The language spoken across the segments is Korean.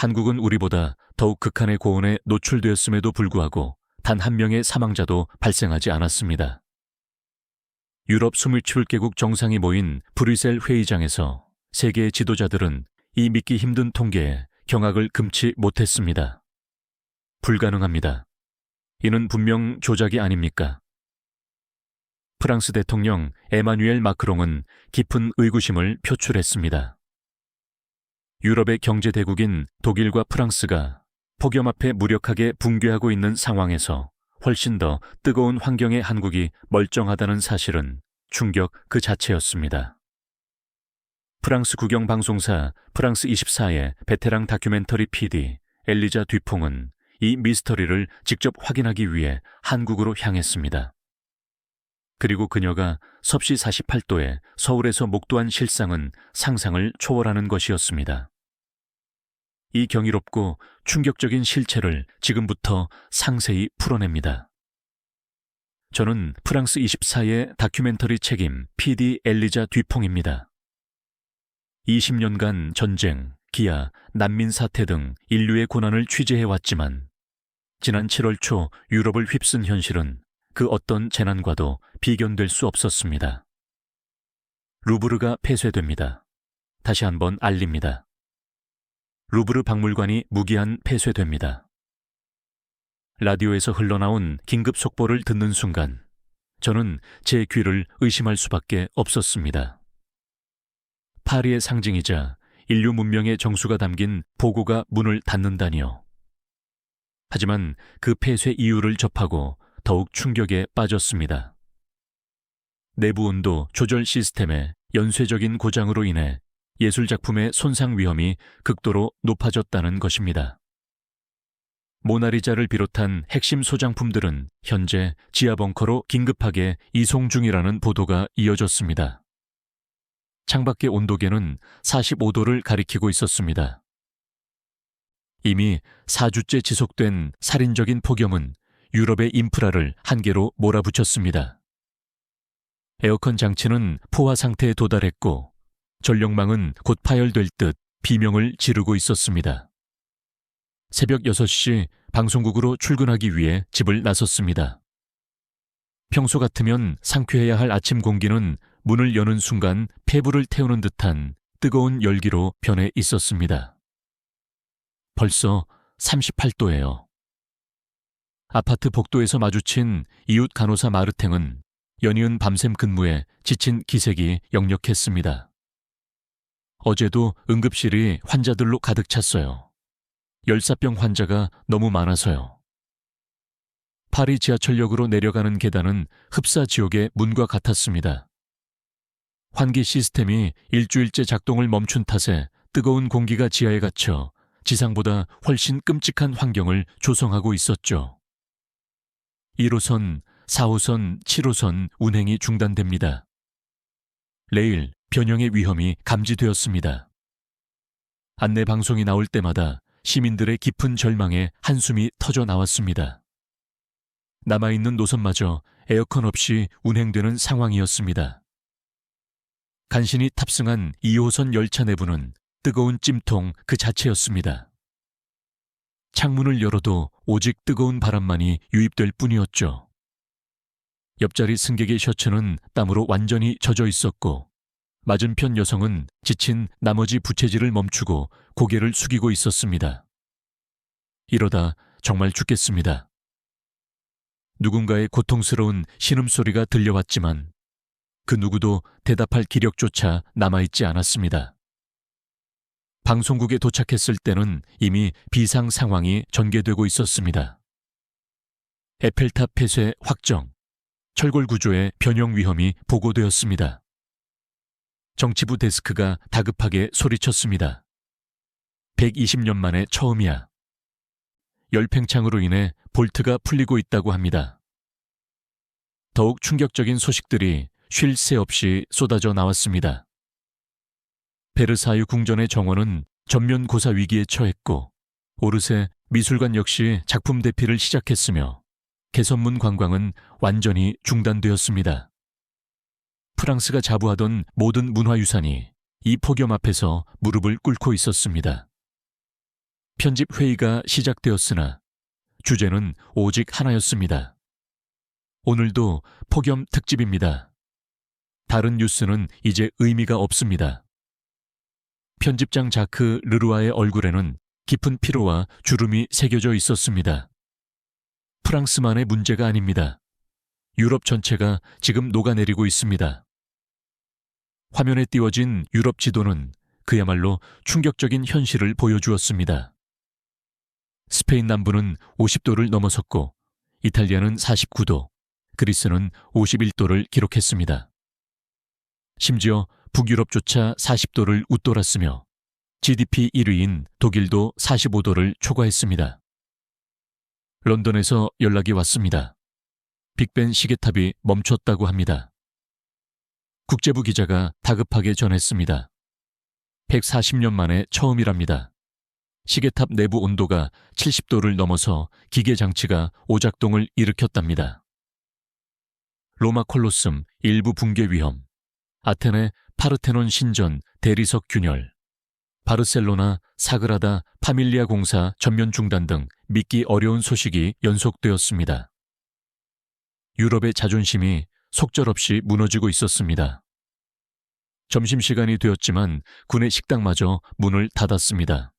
한국은 우리보다 더욱 극한의 고온에 노출되었음에도 불구하고 단 한 명의 사망자도 발생하지 않았습니다. 유럽 27개국 정상이 모인 브뤼셀 회의장에서 세계의 지도자들은 이 믿기 힘든 통계에 경악을 금치 못했습니다. 불가능합니다. 이는 분명 조작이 아닙니까? 프랑스 대통령 에마뉘엘 마크롱은 깊은 의구심을 표출했습니다. 유럽의 경제 대국인 독일과 프랑스가 폭염 앞에 무력하게 붕괴하고 있는 상황에서 훨씬 더 뜨거운 환경의 한국이 멀쩡하다는 사실은 충격 그 자체였습니다. 프랑스 국영방송사 프랑스 24의 베테랑 다큐멘터리 PD 엘리자 듀퐁은 이 미스터리를 직접 확인하기 위해 한국으로 향했습니다. 그리고 그녀가 섭씨 48도에 서울에서 목도한 실상은 상상을 초월하는 것이었습니다. 이 경이롭고 충격적인 실체를 지금부터 상세히 풀어냅니다. 저는 프랑스 24의 다큐멘터리 책임 PD 엘리자 듀퐁입니다. 20년간 전쟁, 기아, 난민 사태 등 인류의 고난을 취재해왔지만 지난 7월 초 유럽을 휩쓴 현실은 그 어떤 재난과도 비견될 수 없었습니다. 루브르가 폐쇄됩니다. 다시 한번 알립니다. 루브르 박물관이 무기한 폐쇄됩니다. 라디오에서 흘러나온 긴급 속보를 듣는 순간 저는 제 귀를 의심할 수밖에 없었습니다. 파리의 상징이자 인류 문명의 정수가 담긴 보고가 문을 닫는다니요. 하지만 그 폐쇄 이유를 접하고 더욱 충격에 빠졌습니다. 내부 온도 조절 시스템의 연쇄적인 고장으로 인해 예술작품의 손상 위험이 극도로 높아졌다는 것입니다. 모나리자를 비롯한 핵심 소장품들은 현재 지하벙커로 긴급하게 이송 중이라는 보도가 이어졌습니다. 창밖의 온도계는 45도를 가리키고 있었습니다. 이미 4주째 지속된 살인적인 폭염은 유럽의 인프라를 한계로 몰아붙였습니다. 에어컨 장치는 포화 상태에 도달했고 전력망은 곧 파열될 듯 비명을 지르고 있었습니다. 새벽 6시 방송국으로 출근하기 위해 집을 나섰습니다. 평소 같으면 상쾌해야 할 아침 공기는 문을 여는 순간 폐부를 태우는 듯한 뜨거운 열기로 변해 있었습니다. 벌써 38도예요. 아파트 복도에서 마주친 이웃 간호사 마르탱은 연이은 밤샘 근무에 지친 기색이 역력했습니다. 어제도 응급실이 환자들로 가득 찼어요. 열사병 환자가 너무 많아서요. 파리 지하철역으로 내려가는 계단은 흡사 지옥의 문과 같았습니다. 환기 시스템이 일주일째 작동을 멈춘 탓에 뜨거운 공기가 지하에 갇혀 지상보다 훨씬 끔찍한 환경을 조성하고 있었죠. 1호선, 4호선, 7호선 운행이 중단됩니다. 레일 변형의 위험이 감지되었습니다. 안내 방송이 나올 때마다 시민들의 깊은 절망에 한숨이 터져 나왔습니다. 남아있는 노선마저 에어컨 없이 운행되는 상황이었습니다. 간신히 탑승한 2호선 열차 내부는 뜨거운 찜통 그 자체였습니다. 창문을 열어도 오직 뜨거운 바람만이 유입될 뿐이었죠. 옆자리 승객의 셔츠는 땀으로 완전히 젖어 있었고 맞은편 여성은 지친 나머지 부채질을 멈추고 고개를 숙이고 있었습니다. 이러다 정말 죽겠습니다. 누군가의 고통스러운 신음소리가 들려왔지만 그 누구도 대답할 기력조차 남아있지 않았습니다. 방송국에 도착했을 때는 이미 비상 상황이 전개되고 있었습니다. 에펠탑 폐쇄 확정, 철골 구조의 변형 위험이 보고되었습니다. 정치부 데스크가 다급하게 소리쳤습니다. 120년 만에 처음이야. 열팽창으로 인해 볼트가 풀리고 있다고 합니다. 더욱 충격적인 소식들이 쉴 새 없이 쏟아져 나왔습니다. 베르사유 궁전의 정원은 전면 고사 위기에 처했고 오르세 미술관 역시 작품 대피를 시작했으며 개선문 관광은 완전히 중단되었습니다. 프랑스가 자부하던 모든 문화유산이 이 폭염 앞에서 무릎을 꿇고 있었습니다. 편집 회의가 시작되었으나 주제는 오직 하나였습니다. 오늘도 폭염 특집입니다. 다른 뉴스는 이제 의미가 없습니다. 편집장 자크 르루아의 얼굴에는 깊은 피로와 주름이 새겨져 있었습니다. 프랑스만의 문제가 아닙니다. 유럽 전체가 지금 녹아내리고 있습니다. 화면에 띄워진 유럽 지도는 그야말로 충격적인 현실을 보여주었습니다. 스페인 남부는 50도를 넘어섰고 이탈리아는 49도, 그리스는 51도를 기록했습니다. 심지어 북유럽조차 40도를 웃돌았으며 GDP 1위인 독일도 45도를 초과했습니다. 런던에서 연락이 왔습니다. 빅벤 시계탑이 멈췄다고 합니다. 국제부 기자가 다급하게 전했습니다. 140년 만에 처음이랍니다. 시계탑 내부 온도가 70도를 넘어서 기계 장치가 오작동을 일으켰답니다. 로마 콜로셈 일부 붕괴 위험, 아테네 파르테논 신전 대리석 균열, 바르셀로나 사그라다 파밀리아 공사 전면 중단 등 믿기 어려운 소식이 연속되었습니다. 유럽의 자존심이 속절없이 무너지고 있었습니다. 점심시간이 되었지만 군의 식당마저 문을 닫았습니다.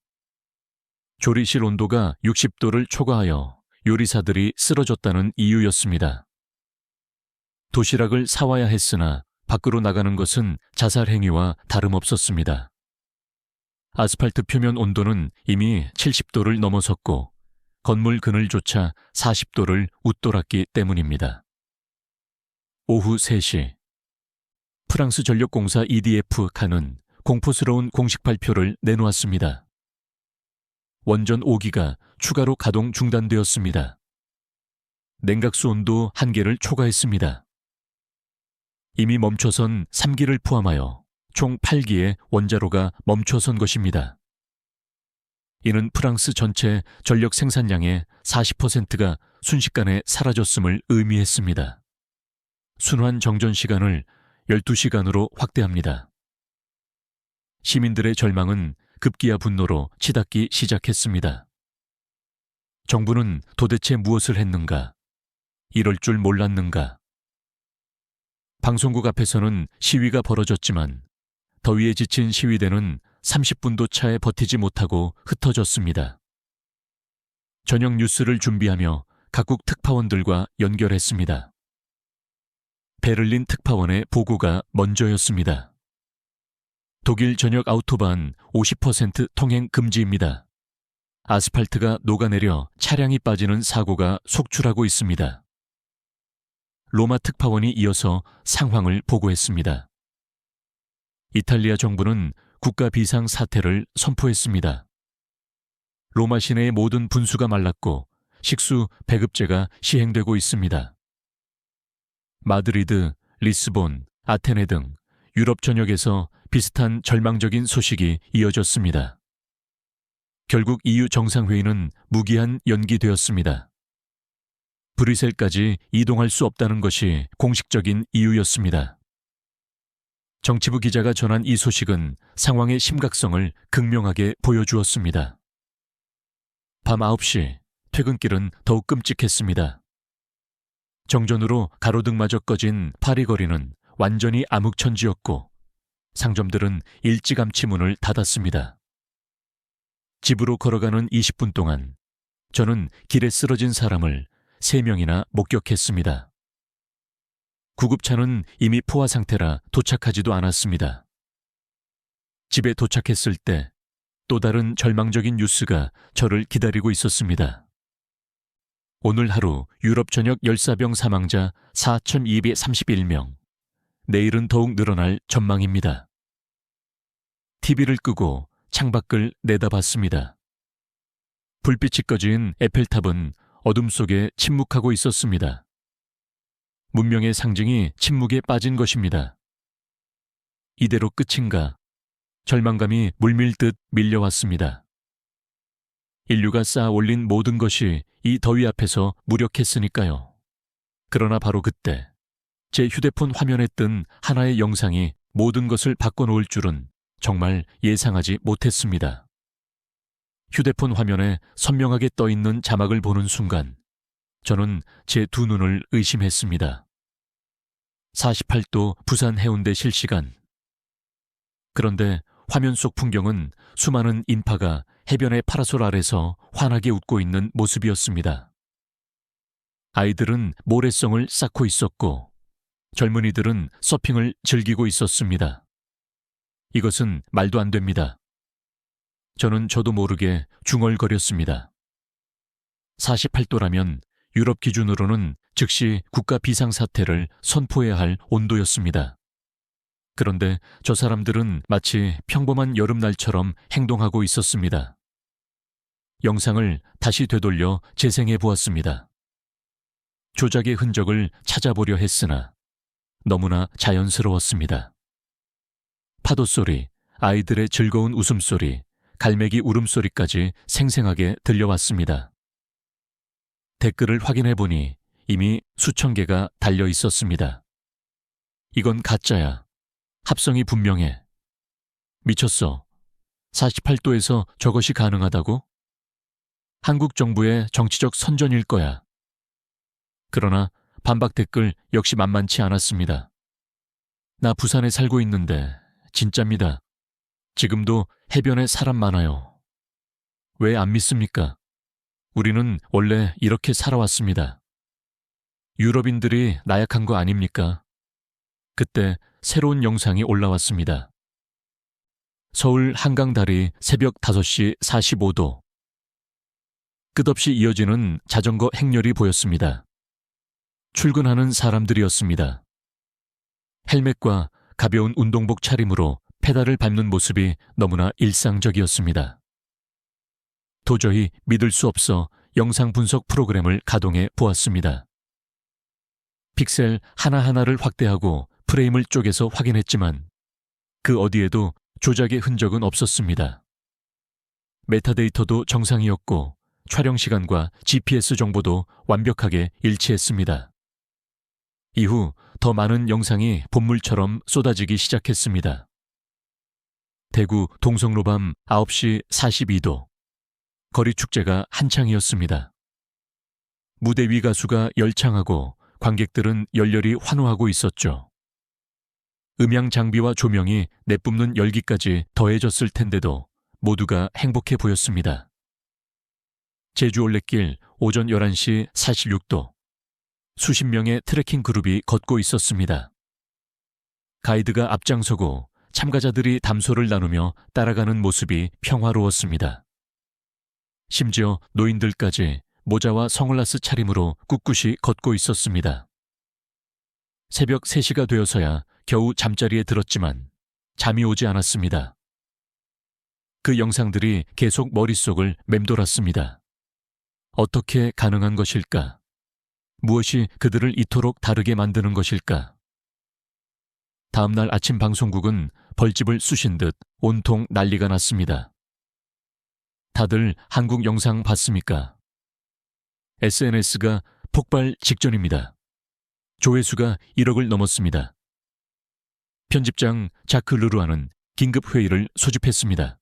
조리실 온도가 60도를 초과하여 요리사들이 쓰러졌다는 이유였습니다. 도시락을 사와야 했으나 밖으로 나가는 것은 자살 행위와 다름없었습니다. 아스팔트 표면 온도는 이미 70도를 넘어섰고 건물 그늘조차 40도를 웃돌았기 때문입니다. 오후 3시 프랑스 전력공사 EDF 칸은 공포스러운 공식 발표를 내놓았습니다. 원전 5기가 추가로 가동 중단되었습니다. 냉각수 온도 한계를 초과했습니다. 이미 멈춰선 3기를 포함하여 총 8기의 원자로가 멈춰선 것입니다. 이는 프랑스 전체 전력 생산량의 40%가 순식간에 사라졌음을 의미했습니다. 순환 정전 시간을 12시간으로 확대합니다. 시민들의 절망은 급기야 분노로 치닫기 시작했습니다. 정부는 도대체 무엇을 했는가? 이럴 줄 몰랐는가? 방송국 앞에서는 시위가 벌어졌지만 더위에 지친 시위대는 30분도 차에 버티지 못하고 흩어졌습니다. 저녁 뉴스를 준비하며 각국 특파원들과 연결했습니다. 베를린 특파원의 보고가 먼저였습니다. 독일 전역 아우토반 50% 통행 금지입니다. 아스팔트가 녹아내려 차량이 빠지는 사고가 속출하고 있습니다. 로마 특파원이 이어서 상황을 보고했습니다. 이탈리아 정부는 국가 비상 사태를 선포했습니다. 로마 시내의 모든 분수가 말랐고 식수 배급제가 시행되고 있습니다. 마드리드, 리스본, 아테네 등 유럽 전역에서 비슷한 절망적인 소식이 이어졌습니다. 결국 EU 정상회의는 무기한 연기되었습니다. 브뤼셀까지 이동할 수 없다는 것이 공식적인 이유였습니다. 정치부 기자가 전한 이 소식은 상황의 심각성을 극명하게 보여주었습니다. 밤 9시 퇴근길은 더욱 끔찍했습니다. 정전으로 가로등마저 꺼진 파리 거리는 완전히 암흑천지였고 상점들은 일찌감치 문을 닫았습니다. 집으로 걸어가는 20분 동안 저는 길에 쓰러진 사람을 3명이나 목격했습니다. 구급차는 이미 포화 상태라 도착하지도 않았습니다. 집에 도착했을 때 또 다른 절망적인 뉴스가 저를 기다리고 있었습니다. 오늘 하루 유럽 전역 열사병 사망자 4,231명. 내일은 더욱 늘어날 전망입니다. TV를 끄고 창밖을 내다봤습니다. 불빛이 꺼진 에펠탑은 어둠 속에 침묵하고 있었습니다. 문명의 상징이 침묵에 빠진 것입니다. 이대로 끝인가? 절망감이 물밀듯 밀려왔습니다. 인류가 쌓아 올린 모든 것이 이 더위 앞에서 무력했으니까요. 그러나 바로 그때 제 휴대폰 화면에 뜬 하나의 영상이 모든 것을 바꿔놓을 줄은 정말 예상하지 못했습니다. 휴대폰 화면에 선명하게 떠 있는 자막을 보는 순간 저는 제 두 눈을 의심했습니다. 48도 부산 해운대 실시간. 그런데 화면 속 풍경은 수많은 인파가 해변의 파라솔 아래서 환하게 웃고 있는 모습이었습니다. 아이들은 모래성을 쌓고 있었고 젊은이들은 서핑을 즐기고 있었습니다. 이것은 말도 안 됩니다. 저는 저도 모르게 중얼거렸습니다. 48도라면 유럽 기준으로는 즉시 국가 비상사태를 선포해야 할 온도였습니다. 그런데 저 사람들은 마치 평범한 여름날처럼 행동하고 있었습니다. 영상을 다시 되돌려 재생해 보았습니다. 조작의 흔적을 찾아보려 했으나 너무나 자연스러웠습니다. 파도소리, 아이들의 즐거운 웃음소리, 갈매기 울음소리까지 생생하게 들려왔습니다. 댓글을 확인해 보니 이미 수천 개가 달려 있었습니다. 이건 가짜야. 합성이 분명해. 미쳤어. 48도에서 저것이 가능하다고? 한국 정부의 정치적 선전일 거야. 그러나 반박 댓글 역시 만만치 않았습니다. 나 부산에 살고 있는데 진짜입니다. 지금도 해변에 사람 많아요. 왜 안 믿습니까? 우리는 원래 이렇게 살아왔습니다. 유럽인들이 나약한 거 아닙니까? 그때 새로운 영상이 올라왔습니다. 서울 한강다리 새벽 5시 45도. 끝없이 이어지는 자전거 행렬이 보였습니다. 출근하는 사람들이었습니다. 헬멧과 가벼운 운동복 차림으로 페달을 밟는 모습이 너무나 일상적이었습니다. 도저히 믿을 수 없어 영상 분석 프로그램을 가동해 보았습니다. 픽셀 하나하나를 확대하고 프레임을 쪼개서 확인했지만 그 어디에도 조작의 흔적은 없었습니다. 메타데이터도 정상이었고 촬영 시간과 GPS 정보도 완벽하게 일치했습니다. 이후 더 많은 영상이 본물처럼 쏟아지기 시작했습니다. 대구 동성로 밤 9시 42도. 거리 축제가 한창이었습니다. 무대 위 가수가 열창하고 관객들은 열렬히 환호하고 있었죠. 음향 장비와 조명이 내뿜는 열기까지 더해졌을 텐데도 모두가 행복해 보였습니다. 제주 올레길 오전 11시 46도. 수십 명의 트레킹 그룹이 걷고 있었습니다. 가이드가 앞장서고 참가자들이 담소를 나누며 따라가는 모습이 평화로웠습니다. 심지어 노인들까지 모자와 선글라스 차림으로 꿋꿋이 걷고 있었습니다. 새벽 3시가 되어서야 겨우 잠자리에 들었지만 잠이 오지 않았습니다. 그 영상들이 계속 머릿속을 맴돌았습니다. 어떻게 가능한 것일까? 무엇이 그들을 이토록 다르게 만드는 것일까? 다음날 아침 방송국은 벌집을 쑤신 듯 온통 난리가 났습니다. 다들 한국 영상 봤습니까? SNS가 폭발 직전입니다. 조회수가 1억을 넘었습니다. 편집장 자크 르루아는 긴급 회의를 소집했습니다.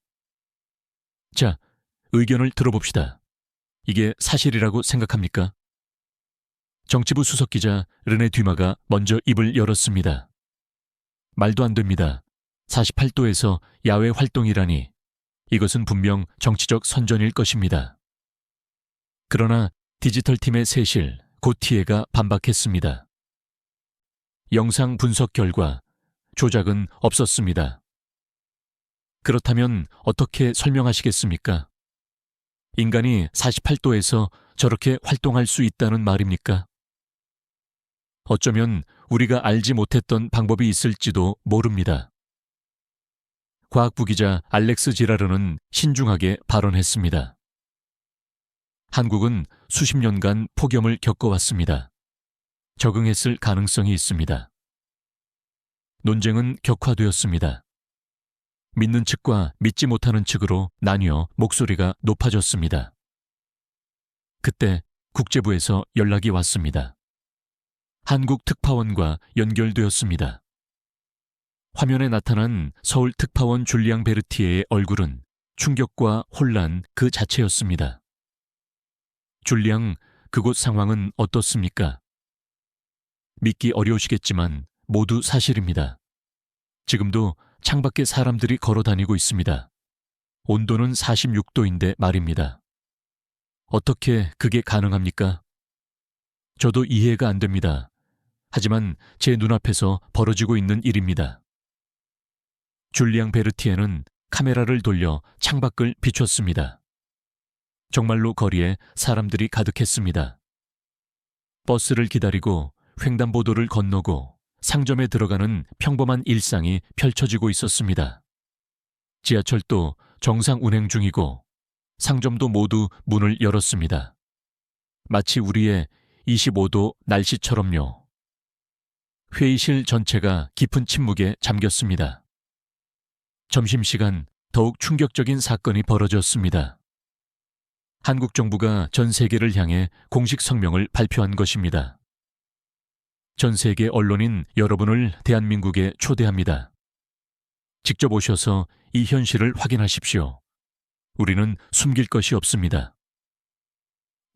자, 의견을 들어봅시다. 이게 사실이라고 생각합니까? 정치부 수석기자 르네 뒤마가 먼저 입을 열었습니다. 말도 안 됩니다. 48도에서 야외 활동이라니. 이것은 분명 정치적 선전일 것입니다. 그러나 디지털팀의 세실 고티에가 반박했습니다. 영상 분석 결과 조작은 없었습니다. 그렇다면 어떻게 설명하시겠습니까? 인간이 48도에서 저렇게 활동할 수 있다는 말입니까? 어쩌면 우리가 알지 못했던 방법이 있을지도 모릅니다. 과학부 기자 알렉스 지라르는 신중하게 발언했습니다. 한국은 수십 년간 폭염을 겪어왔습니다. 적응했을 가능성이 있습니다. 논쟁은 격화되었습니다. 믿는 측과 믿지 못하는 측으로 나뉘어 목소리가 높아졌습니다. 그때 국제부에서 연락이 왔습니다. 한국 특파원과 연결되었습니다. 화면에 나타난 서울 특파원 줄리앙 베르티에의 얼굴은 충격과 혼란 그 자체였습니다. 줄리앙, 그곳 상황은 어떻습니까? 믿기 어려우시겠지만 모두 사실입니다. 지금도 창밖에 사람들이 걸어 다니고 있습니다. 온도는 46도인데 말입니다. 어떻게 그게 가능합니까? 저도 이해가 안 됩니다. 하지만 제 눈앞에서 벌어지고 있는 일입니다. 줄리앙 베르티에는 카메라를 돌려 창밖을 비췄습니다. 정말로 거리에 사람들이 가득했습니다. 버스를 기다리고 횡단보도를 건너고 상점에 들어가는 평범한 일상이 펼쳐지고 있었습니다. 지하철도 정상 운행 중이고 상점도 모두 문을 열었습니다. 마치 우리의 25도 날씨처럼요. 회의실 전체가 깊은 침묵에 잠겼습니다. 점심시간 더욱 충격적인 사건이 벌어졌습니다. 한국 정부가 전 세계를 향해 공식 성명을 발표한 것입니다. 전 세계 언론인 여러분을 대한민국에 초대합니다. 직접 오셔서 이 현실을 확인하십시오. 우리는 숨길 것이 없습니다.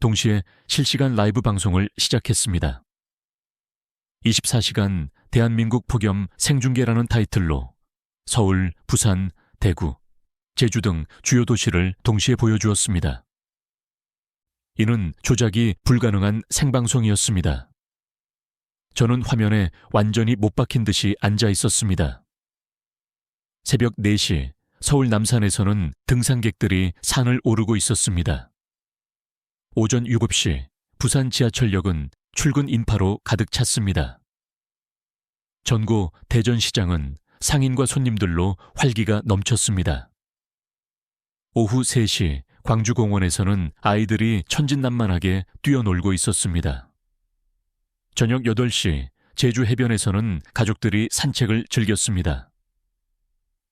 동시에 실시간 라이브 방송을 시작했습니다. 24시간 대한민국 폭염 생중계라는 타이틀로 서울, 부산, 대구, 제주 등 주요 도시를 동시에 보여주었습니다. 이는 조작이 불가능한 생방송이었습니다. 저는 화면에 완전히 못 박힌 듯이 앉아 있었습니다. 새벽 4시 서울 남산에서는 등산객들이 산을 오르고 있었습니다. 오전 7시 부산 지하철역은 출근 인파로 가득 찼습니다. 전고 대전시장은 상인과 손님들로 활기가 넘쳤습니다. 오후 3시 광주공원에서는 아이들이 천진난만하게 뛰어놀고 있었습니다. 저녁 8시 제주 해변에서는 가족들이 산책을 즐겼습니다.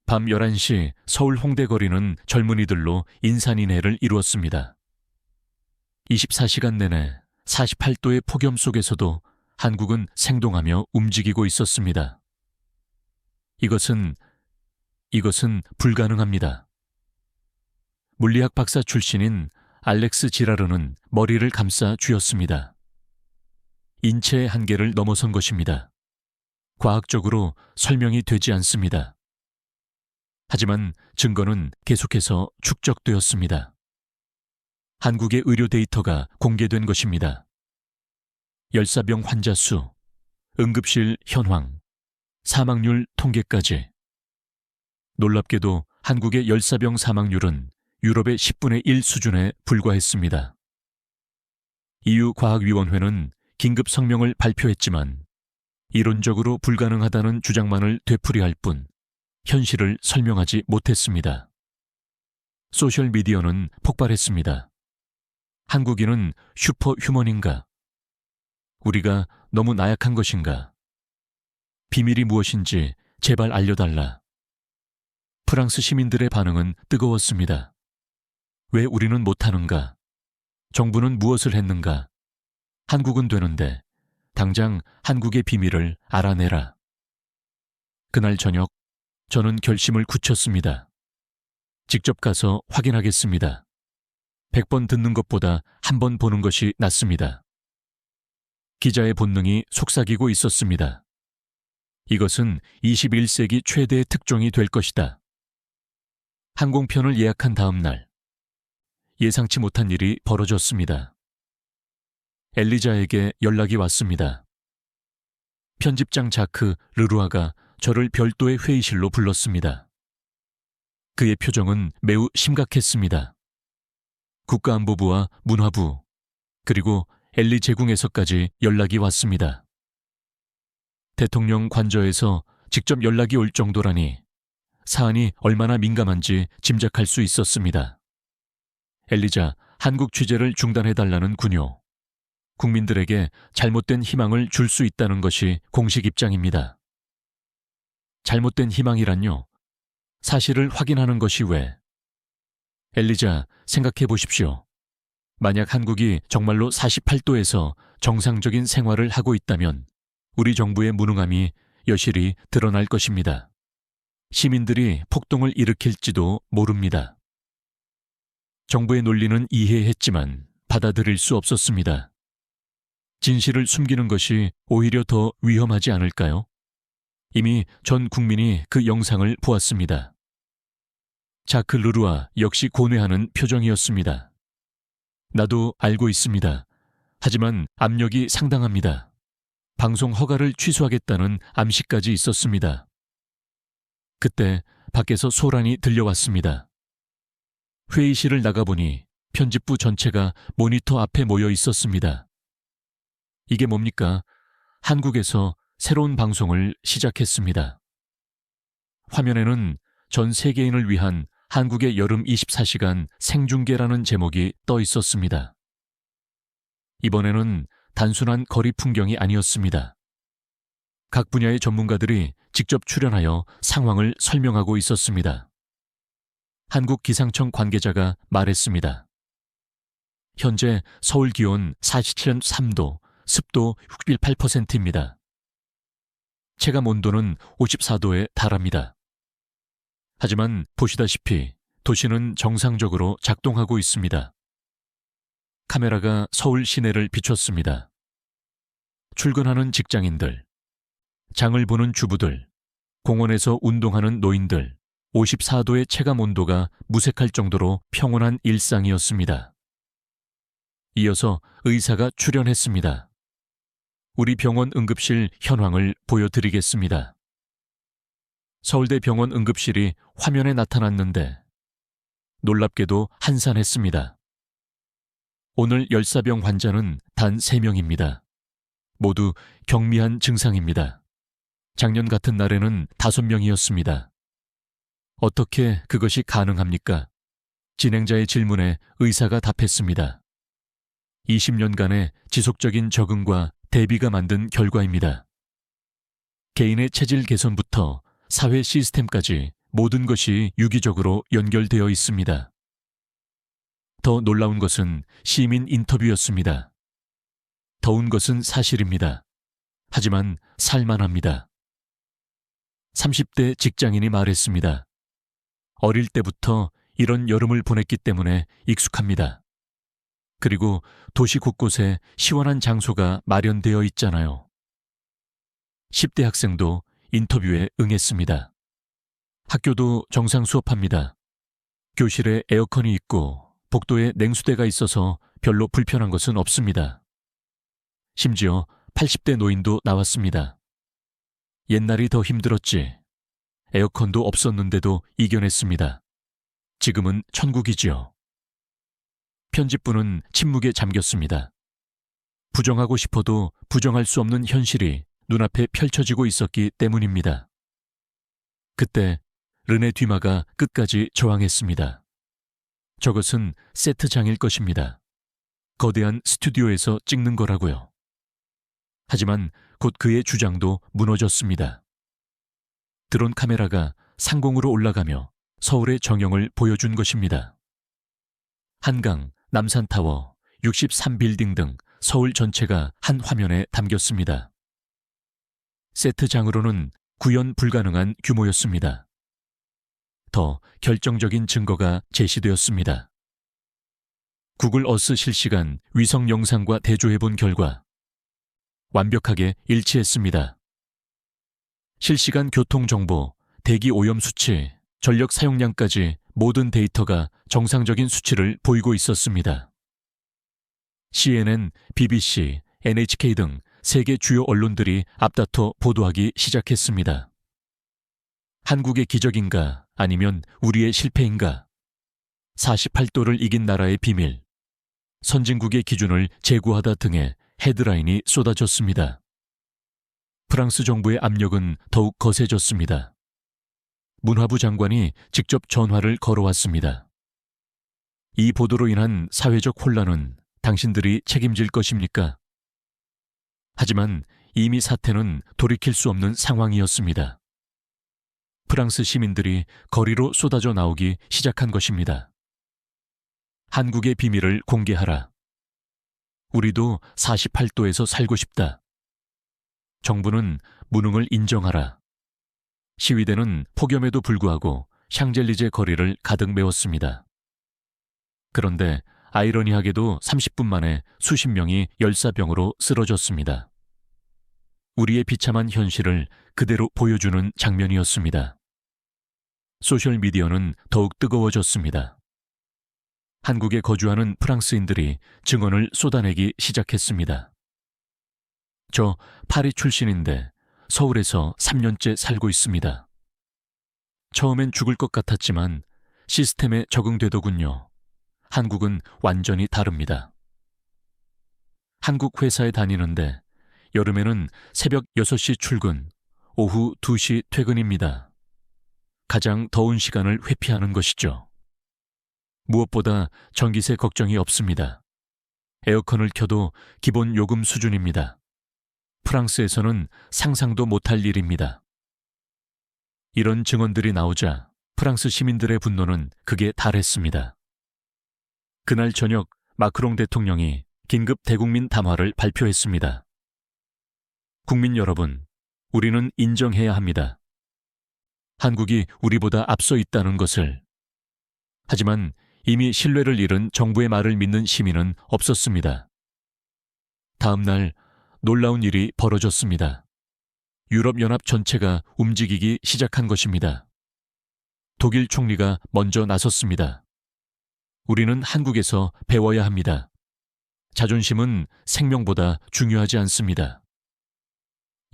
밤 11시 서울 홍대 거리는 젊은이들로 인산인해를 이루었습니다. 24시간 내내 48도의 폭염 속에서도 한국은 생동하며 움직이고 있었습니다. 이것은 불가능합니다. 물리학 박사 출신인 알렉스 지라르는 머리를 감싸 쥐었습니다. 인체의 한계를 넘어선 것입니다. 과학적으로 설명이 되지 않습니다. 하지만 증거는 계속해서 축적되었습니다. 한국의 의료 데이터가 공개된 것입니다. 열사병 환자 수, 응급실 현황, 사망률 통계까지. 놀랍게도 한국의 열사병 사망률은 유럽의 10분의 1 수준에 불과했습니다. EU과학위원회는 긴급 성명을 발표했지만 이론적으로 불가능하다는 주장만을 되풀이할 뿐 현실을 설명하지 못했습니다. 소셜미디어는 폭발했습니다. 한국인은 슈퍼휴먼인가? 우리가 너무 나약한 것인가? 비밀이 무엇인지 제발 알려달라. 프랑스 시민들의 반응은 뜨거웠습니다. 왜 우리는 못하는가? 정부는 무엇을 했는가? 한국은 되는데 당장 한국의 비밀을 알아내라. 그날 저녁 저는 결심을 굳혔습니다. 직접 가서 확인하겠습니다. 100번 듣는 것보다 한 번 보는 것이 낫습니다. 기자의 본능이 속삭이고 있었습니다. 이것은 21세기 최대의 특종이 될 것이다. 항공편을 예약한 다음 날, 예상치 못한 일이 벌어졌습니다. 엘리자에게 연락이 왔습니다. 편집장 자크 르루아가 저를 별도의 회의실로 불렀습니다. 그의 표정은 매우 심각했습니다. 국가안보부와 문화부, 그리고 엘리 제궁에서까지 연락이 왔습니다. 대통령 관저에서 직접 연락이 올 정도라니 사안이 얼마나 민감한지 짐작할 수 있었습니다. 엘리자, 한국 취재를 중단해달라는 군요. 국민들에게 잘못된 희망을 줄 수 있다는 것이 공식 입장입니다. 잘못된 희망이란요. 사실을 확인하는 것이 왜? 엘리자, 생각해 보십시오. 만약 한국이 정말로 48도에서 정상적인 생활을 하고 있다면 우리 정부의 무능함이 여실히 드러날 것입니다. 시민들이 폭동을 일으킬지도 모릅니다. 정부의 논리는 이해했지만 받아들일 수 없었습니다. 진실을 숨기는 것이 오히려 더 위험하지 않을까요? 이미 전 국민이 그 영상을 보았습니다. 자크 르루아 역시 고뇌하는 표정이었습니다. 나도 알고 있습니다. 하지만 압력이 상당합니다. 방송 허가를 취소하겠다는 암시까지 있었습니다. 그때 밖에서 소란이 들려왔습니다. 회의실을 나가보니 편집부 전체가 모니터 앞에 모여 있었습니다. 이게 뭡니까? 한국에서 새로운 방송을 시작했습니다. 화면에는 전 세계인을 위한 한국의 여름 24시간 생중계라는 제목이 떠 있었습니다. 이번에는 단순한 거리 풍경이 아니었습니다. 각 분야의 전문가들이 직접 출연하여 상황을 설명하고 있었습니다. 한국 기상청 관계자가 말했습니다. 현재 서울 기온 47.3도, 습도 68%입니다. 체감 온도는 54도에 달합니다. 하지만 보시다시피 도시는 정상적으로 작동하고 있습니다. 카메라가 서울 시내를 비췄습니다. 출근하는 직장인들, 장을 보는 주부들, 공원에서 운동하는 노인들, 54도의 체감 온도가 무색할 정도로 평온한 일상이었습니다. 이어서 의사가 출연했습니다. 우리 병원 응급실 현황을 보여드리겠습니다. 서울대병원 응급실이 화면에 나타났는데 놀랍게도 한산했습니다. 오늘 열사병 환자는 단 3명입니다. 모두 경미한 증상입니다. 작년 같은 날에는 5명이었습니다. 어떻게 그것이 가능합니까? 진행자의 질문에 의사가 답했습니다. 20년간의 지속적인 적응과 대비가 만든 결과입니다. 개인의 체질 개선부터 사회 시스템까지 모든 것이 유기적으로 연결되어 있습니다. 더 놀라운 것은 시민 인터뷰였습니다. 더운 것은 사실입니다. 하지만 살만합니다. 30대 직장인이 말했습니다. 어릴 때부터 이런 여름을 보냈기 때문에 익숙합니다. 그리고 도시 곳곳에 시원한 장소가 마련되어 있잖아요. 10대 학생도 인터뷰에 응했습니다. 학교도 정상 수업합니다. 교실에 에어컨이 있고 복도에 냉수대가 있어서 별로 불편한 것은 없습니다. 심지어 80대 노인도 나왔습니다. 옛날이 더 힘들었지. 에어컨도 없었는데도 이겨냈습니다. 지금은 천국이지요. 편집부는 침묵에 잠겼습니다. 부정하고 싶어도 부정할 수 없는 현실이 눈앞에 펼쳐지고 있었기 때문입니다. 그때 르네 뒤마가 끝까지 저항했습니다. 저것은 세트장일 것입니다. 거대한 스튜디오에서 찍는 거라고요. 하지만 곧 그의 주장도 무너졌습니다. 드론 카메라가 상공으로 올라가며 서울의 정형을 보여준 것입니다. 한강, 남산타워, 63빌딩 등 서울 전체가 한 화면에 담겼습니다. 세트장으로는 구현 불가능한 규모였습니다. 더 결정적인 증거가 제시되었습니다. 구글 어스 실시간 위성 영상과 대조해본 결과 완벽하게 일치했습니다. 실시간 교통정보, 대기 오염 수치, 전력 사용량까지 모든 데이터가 정상적인 수치를 보이고 있었습니다. CNN, BBC, NHK 등 세계 주요 언론들이 앞다퉈 보도하기 시작했습니다. 한국의 기적인가 아니면 우리의 실패인가? 48도를 이긴 나라의 비밀, 선진국의 기준을 제고하다 등의 헤드라인이 쏟아졌습니다. 프랑스 정부의 압력은 더욱 거세졌습니다. 문화부 장관이 직접 전화를 걸어왔습니다. 이 보도로 인한 사회적 혼란은 당신들이 책임질 것입니까? 하지만 이미 사태는 돌이킬 수 없는 상황이었습니다. 프랑스 시민들이 거리로 쏟아져 나오기 시작한 것입니다. 한국의 비밀을 공개하라. 우리도 48도에서 살고 싶다. 정부는 무능을 인정하라. 시위대는 폭염에도 불구하고 샹젤리제 거리를 가득 메웠습니다. 그런데 아이러니하게도 30분 만에 수십 명이 열사병으로 쓰러졌습니다. 우리의 비참한 현실을 그대로 보여주는 장면이었습니다. 소셜미디어는 더욱 뜨거워졌습니다. 한국에 거주하는 프랑스인들이 증언을 쏟아내기 시작했습니다. 저 파리 출신인데 서울에서 3년째 살고 있습니다. 처음엔 죽을 것 같았지만 시스템에 적응되더군요. 한국은 완전히 다릅니다. 한국 회사에 다니는데 여름에는 새벽 6시 출근, 오후 2시 퇴근입니다. 가장 더운 시간을 회피하는 것이죠. 무엇보다 전기세 걱정이 없습니다. 에어컨을 켜도 기본 요금 수준입니다. 프랑스에서는 상상도 못할 일입니다. 이런 증언들이 나오자 프랑스 시민들의 분노는 극에 달했습니다. 그날 저녁 마크롱 대통령이 긴급 대국민 담화를 발표했습니다. 국민 여러분, 우리는 인정해야 합니다. 한국이 우리보다 앞서 있다는 것을. 하지만 이미 신뢰를 잃은 정부의 말을 믿는 시민은 없었습니다. 다음 날 놀라운 일이 벌어졌습니다. 유럽연합 전체가 움직이기 시작한 것입니다. 독일 총리가 먼저 나섰습니다. 우리는 한국에서 배워야 합니다. 자존심은 생명보다 중요하지 않습니다.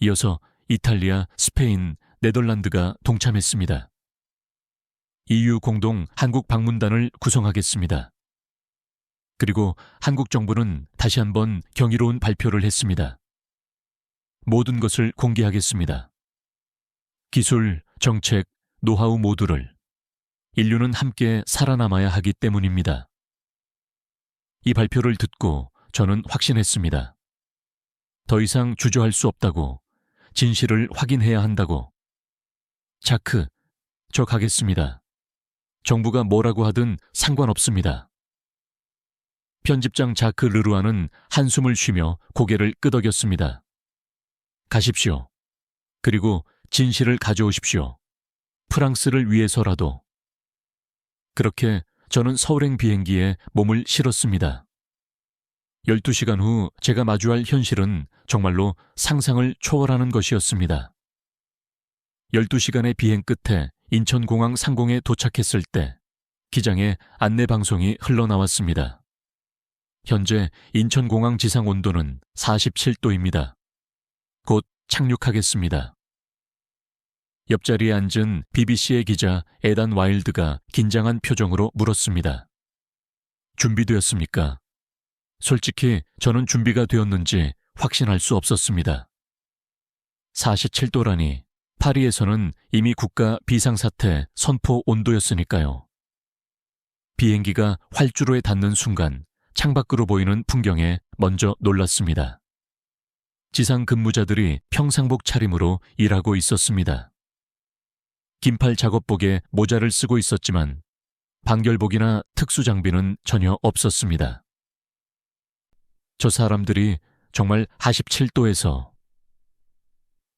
이어서 이탈리아, 스페인, 네덜란드가 동참했습니다. EU 공동 한국 방문단을 구성하겠습니다. 그리고 한국 정부는 다시 한번 경이로운 발표를 했습니다. 모든 것을 공개하겠습니다. 기술, 정책, 노하우 모두를. 인류는 함께 살아남아야 하기 때문입니다. 이 발표를 듣고 저는 확신했습니다. 더 이상 주저할 수 없다고, 진실을 확인해야 한다고. 자크, 저 가겠습니다. 정부가 뭐라고 하든 상관없습니다. 편집장 자크 르루아는 한숨을 쉬며 고개를 끄덕였습니다. 가십시오. 그리고 진실을 가져오십시오. 프랑스를 위해서라도. 그렇게 저는 서울행 비행기에 몸을 실었습니다. 12시간 후 제가 마주할 현실은 정말로 상상을 초월하는 것이었습니다. 12시간의 비행 끝에 인천공항 상공에 도착했을 때 기장의 안내방송이 흘러나왔습니다. 현재 인천공항 지상 온도는 47도입니다. 곧 착륙하겠습니다. 옆자리에 앉은 BBC의 기자 에단 와일드가 긴장한 표정으로 물었습니다. 준비되었습니까? 솔직히 저는 준비가 되었는지 확신할 수 없었습니다. 47도라니 파리에서는 이미 국가 비상사태 선포 온도였으니까요. 비행기가 활주로에 닿는 순간 창밖으로 보이는 풍경에 먼저 놀랐습니다. 지상 근무자들이 평상복 차림으로 일하고 있었습니다. 긴팔 작업복에 모자를 쓰고 있었지만 방결복이나 특수장비는 전혀 없었습니다. 저 사람들이 정말 47도에서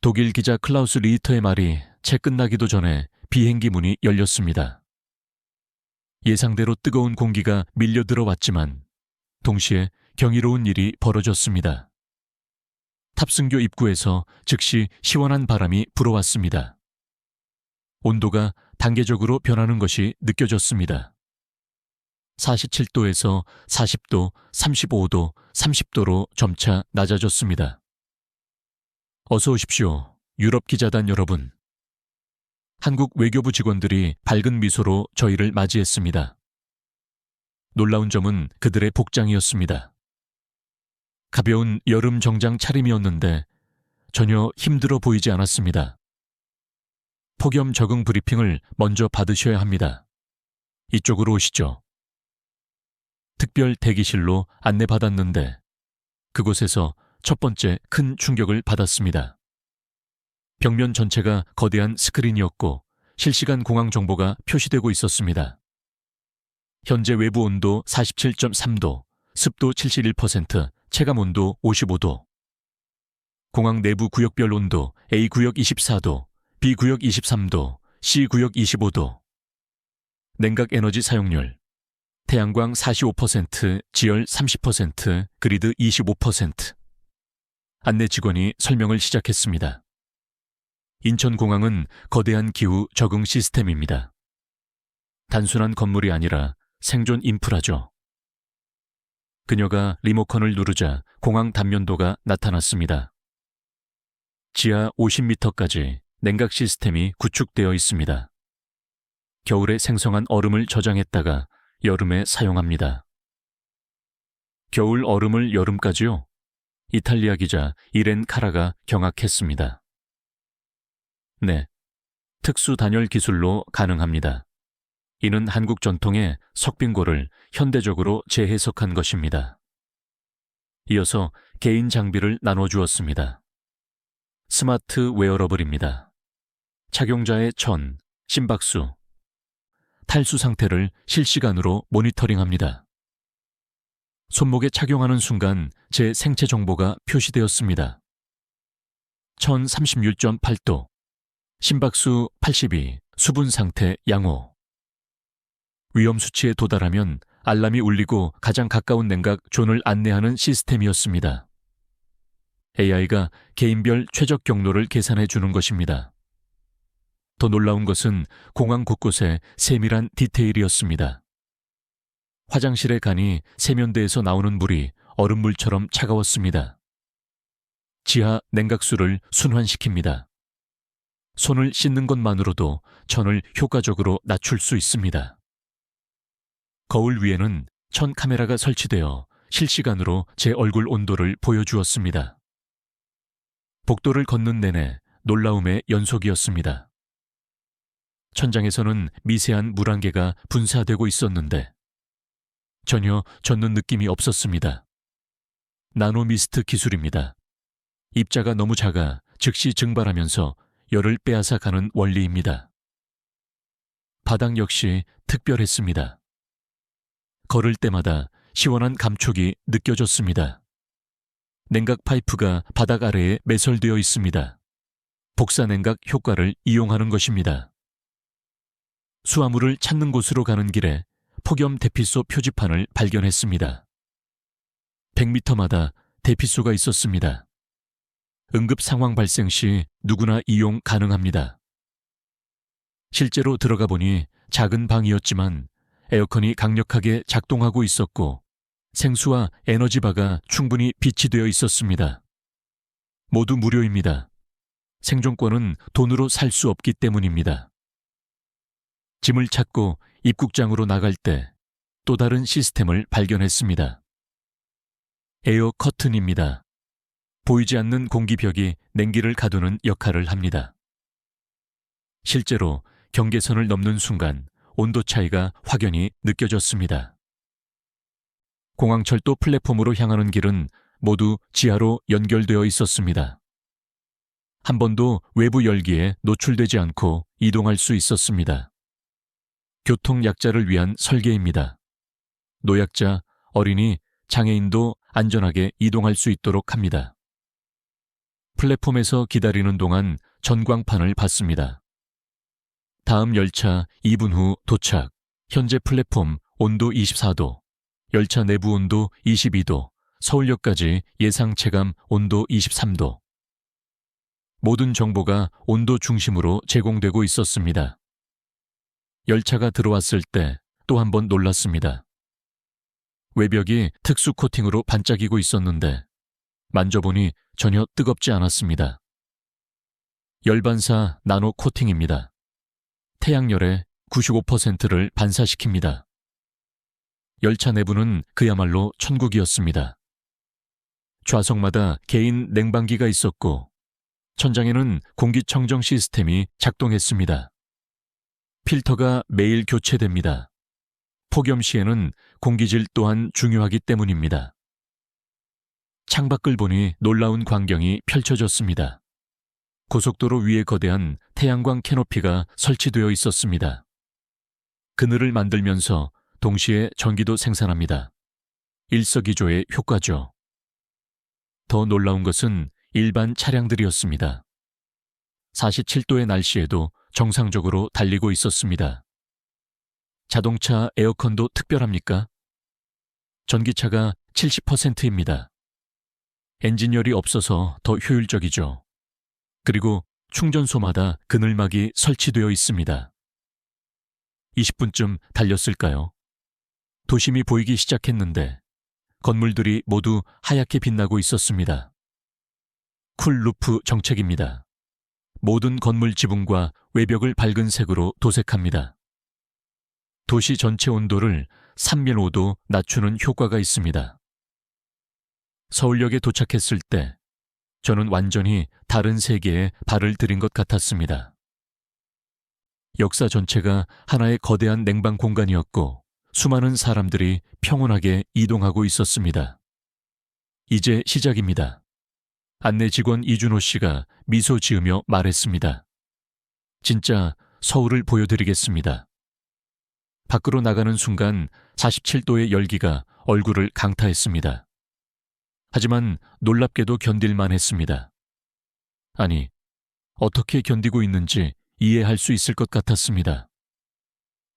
독일 기자 클라우스 리히터의 말이 채 끝나기도 전에 비행기 문이 열렸습니다. 예상대로 뜨거운 공기가 밀려 들어왔지만 동시에 경이로운 일이 벌어졌습니다. 탑승교 입구에서 즉시 시원한 바람이 불어왔습니다. 온도가 단계적으로 변하는 것이 느껴졌습니다. 47도에서 40도, 35도, 30도로 점차 낮아졌습니다. 어서 오십시오, 유럽 기자단 여러분. 한국 외교부 직원들이 밝은 미소로 저희를 맞이했습니다. 놀라운 점은 그들의 복장이었습니다. 가벼운 여름 정장 차림이었는데 전혀 힘들어 보이지 않았습니다. 폭염 적응 브리핑을 먼저 받으셔야 합니다. 이쪽으로 오시죠. 특별 대기실로 안내받았는데 그곳에서 첫 번째 큰 충격을 받았습니다. 벽면 전체가 거대한 스크린이었고 실시간 공항 정보가 표시되고 있었습니다. 현재 외부 온도 47.3도, 습도 71%, 체감 온도 55도. 공항 내부 구역별 온도 A구역 24도, B구역 23도, C구역 25도. 냉각 에너지 사용률. 태양광 45%, 지열 30%, 그리드 25%. 안내 직원이 설명을 시작했습니다. 인천공항은 거대한 기후 적응 시스템입니다. 단순한 건물이 아니라 생존 인프라죠. 그녀가 리모컨을 누르자 공항 단면도가 나타났습니다. 지하 50m까지 냉각 시스템이 구축되어 있습니다. 겨울에 생성한 얼음을 저장했다가 여름에 사용합니다. 겨울 얼음을 여름까지요? 이탈리아 기자 이렌 카라가 경악했습니다. 네, 특수 단열 기술로 가능합니다. 이는 한국 전통의 석빙고를 현대적으로 재해석한 것입니다. 이어서 개인 장비를 나눠주었습니다. 스마트 웨어러블입니다. 착용자의 천, 심박수, 탈수 상태를 실시간으로 모니터링합니다. 손목에 착용하는 순간 제 생체 정보가 표시되었습니다. 천 36.8도, 심박수 82, 수분 상태 양호. 위험 수치에 도달하면 알람이 울리고 가장 가까운 냉각 존을 안내하는 시스템이었습니다. AI가 개인별 최적 경로를 계산해 주는 것입니다. 더 놀라운 것은 공항 곳곳에 세밀한 디테일이었습니다. 화장실에 가니 세면대에서 나오는 물이 얼음물처럼 차가웠습니다. 지하 냉각수를 순환시킵니다. 손을 씻는 것만으로도 천을 효과적으로 낮출 수 있습니다. 거울 위에는 천 카메라가 설치되어 실시간으로 제 얼굴 온도를 보여주었습니다. 복도를 걷는 내내 놀라움의 연속이었습니다. 천장에서는 미세한 물안개가 분사되고 있었는데 전혀 젖는 느낌이 없었습니다. 나노미스트 기술입니다. 입자가 너무 작아 즉시 증발하면서 열을 빼앗아 가는 원리입니다. 바닥 역시 특별했습니다. 걸을 때마다 시원한 감촉이 느껴졌습니다. 냉각 파이프가 바닥 아래에 매설되어 있습니다. 복사 냉각 효과를 이용하는 것입니다. 수화물을 찾는 곳으로 가는 길에 폭염 대피소 표지판을 발견했습니다. 100m마다 대피소가 있었습니다. 응급 상황 발생 시 누구나 이용 가능합니다. 실제로 들어가 보니 작은 방이었지만 에어컨이 강력하게 작동하고 있었고 생수와 에너지바가 충분히 비치되어 있었습니다. 모두 무료입니다. 생존권은 돈으로 살 수 없기 때문입니다. 짐을 찾고 입국장으로 나갈 때 또 다른 시스템을 발견했습니다. 에어 커튼입니다. 보이지 않는 공기벽이 냉기를 가두는 역할을 합니다. 실제로 경계선을 넘는 순간 온도 차이가 확연히 느껴졌습니다. 공항철도 플랫폼으로 향하는 길은 모두 지하로 연결되어 있었습니다. 한 번도 외부 열기에 노출되지 않고 이동할 수 있었습니다. 교통 약자를 위한 설계입니다. 노약자, 어린이, 장애인도 안전하게 이동할 수 있도록 합니다. 플랫폼에서 기다리는 동안 전광판을 봤습니다. 다음 열차 2분 후 도착. 현재 플랫폼 온도 24도, 열차 내부 온도 22도, 서울역까지 예상 체감 온도 23도. 모든 정보가 온도 중심으로 제공되고 있었습니다. 열차가 들어왔을 때 또 한 번 놀랐습니다. 외벽이 특수 코팅으로 반짝이고 있었는데 만져보니 전혀 뜨겁지 않았습니다. 열반사 나노 코팅입니다. 태양열의 95%를 반사시킵니다. 열차 내부는 그야말로 천국이었습니다. 좌석마다 개인 냉방기가 있었고 천장에는 공기청정 시스템이 작동했습니다. 필터가 매일 교체됩니다. 폭염 시에는 공기질 또한 중요하기 때문입니다. 창밖을 보니 놀라운 광경이 펼쳐졌습니다. 고속도로 위에 거대한 태양광 캐노피가 설치되어 있었습니다. 그늘을 만들면서 동시에 전기도 생산합니다. 일석이조의 효과죠. 더 놀라운 것은 일반 차량들이었습니다. 47도의 날씨에도 정상적으로 달리고 있었습니다. 자동차 에어컨도 특별합니까? 전기차가 70%입니다. 엔진열이 없어서 더 효율적이죠. 그리고 충전소마다 그늘막이 설치되어 있습니다. 20분쯤 달렸을까요? 도심이 보이기 시작했는데 건물들이 모두 하얗게 빛나고 있었습니다. 쿨루프 정책입니다. 모든 건물 지붕과 외벽을 밝은 색으로 도색합니다. 도시 전체 온도를 3-5도 낮추는 효과가 있습니다. 서울역에 도착했을 때 저는 완전히 다른 세계에 발을 들인 것 같았습니다. 역사 전체가 하나의 거대한 냉방 공간이었고 수많은 사람들이 평온하게 이동하고 있었습니다. 이제 시작입니다. 안내 직원 이준호 씨가 미소 지으며 말했습니다. 진짜 서울을 보여드리겠습니다. 밖으로 나가는 순간 47도의 열기가 얼굴을 강타했습니다. 하지만 놀랍게도 견딜만 했습니다. 아니, 어떻게 견디고 있는지 이해할 수 있을 것 같았습니다.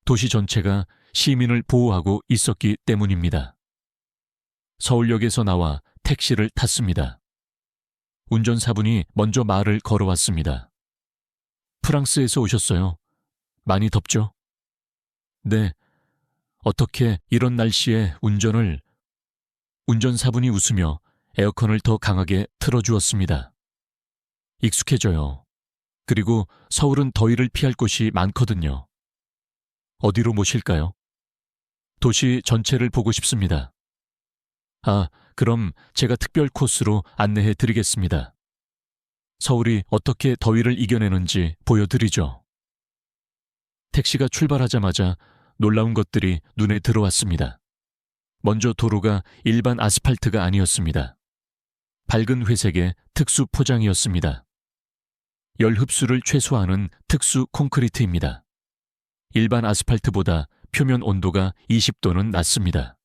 도시 전체가 시민을 보호하고 있었기 때문입니다. 서울역에서 나와 택시를 탔습니다. 운전사분이 먼저 말을 걸어왔습니다. 프랑스에서 오셨어요. 많이 덥죠? 네. 어떻게 이런 날씨에 운전을... 운전사분이 웃으며 에어컨을 더 강하게 틀어주었습니다. 익숙해져요. 그리고 서울은 더위를 피할 곳이 많거든요. 어디로 모실까요? 도시 전체를 보고 싶습니다. 아, 그럼 제가 특별 코스로 안내해 드리겠습니다. 서울이 어떻게 더위를 이겨내는지 보여드리죠. 택시가 출발하자마자 놀라운 것들이 눈에 들어왔습니다. 먼저 도로가 일반 아스팔트가 아니었습니다. 밝은 회색의 특수 포장이었습니다. 열 흡수를 최소화하는 특수 콘크리트입니다. 일반 아스팔트보다 표면 온도가 20도는 낮습니다.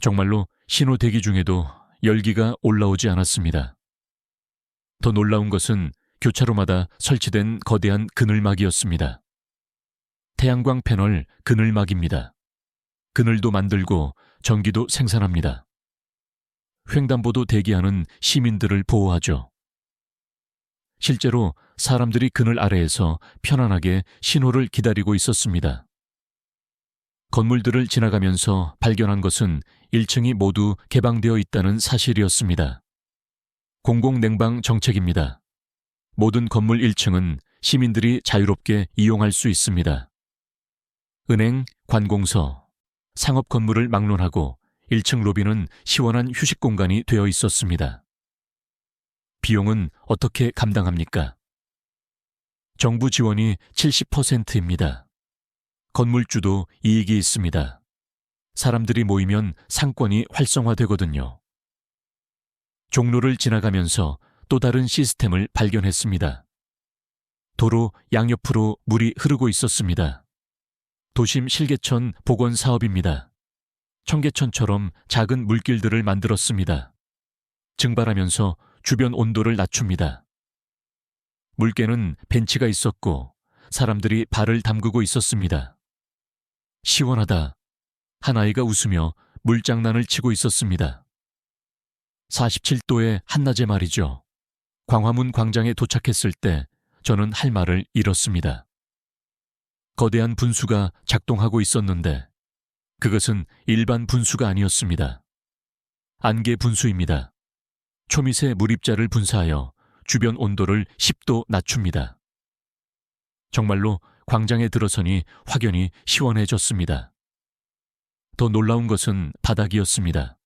정말로 신호 대기 중에도 열기가 올라오지 않았습니다. 더 놀라운 것은 교차로마다 설치된 거대한 그늘막이었습니다. 태양광 패널 그늘막입니다. 그늘도 만들고 전기도 생산합니다. 횡단보도 대기하는 시민들을 보호하죠. 실제로 사람들이 그늘 아래에서 편안하게 신호를 기다리고 있었습니다. 건물들을 지나가면서 발견한 것은 1층이 모두 개방되어 있다는 사실이었습니다. 공공냉방 정책입니다. 모든 건물 1층은 시민들이 자유롭게 이용할 수 있습니다. 은행, 관공서, 상업 건물을 막론하고 1층 로비는 시원한 휴식 공간이 되어 있었습니다. 비용은 어떻게 감당합니까? 정부 지원이 70%입니다. 건물주도 이익이 있습니다. 사람들이 모이면 상권이 활성화되거든요. 종로를 지나가면서 또 다른 시스템을 발견했습니다. 도로 양옆으로 물이 흐르고 있었습니다. 도심 실개천 복원 사업입니다. 청계천처럼 작은 물길들을 만들었습니다. 증발하면서 주변 온도를 낮춥니다. 물개는 벤치가 있었고 사람들이 발을 담그고 있었습니다. 시원하다. 한 아이가 웃으며 물장난을 치고 있었습니다. 47도의 한낮에 말이죠. 광화문 광장에 도착했을 때 저는 할 말을 잃었습니다. 거대한 분수가 작동하고 있었는데 그것은 일반 분수가 아니었습니다. 안개 분수입니다. 초미세 물입자를 분사하여 주변 온도를 10도 낮춥니다. 정말로 광장에 들어서니 확연히 시원해졌습니다. 더 놀라운 것은 바닥이었습니다.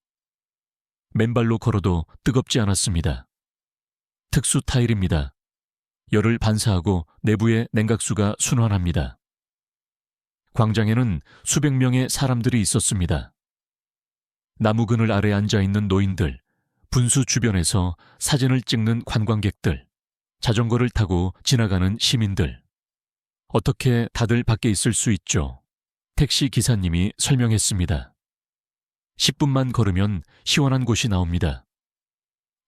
맨발로 걸어도 뜨겁지 않았습니다. 특수 타일입니다. 열을 반사하고 내부의 냉각수가 순환합니다. 광장에는 수백 명의 사람들이 있었습니다. 나무 그늘 아래 앉아있는 노인들, 분수 주변에서 사진을 찍는 관광객들, 자전거를 타고 지나가는 시민들. 어떻게 다들 밖에 있을 수 있죠? 택시 기사님이 설명했습니다. 10분만 걸으면 시원한 곳이 나옵니다.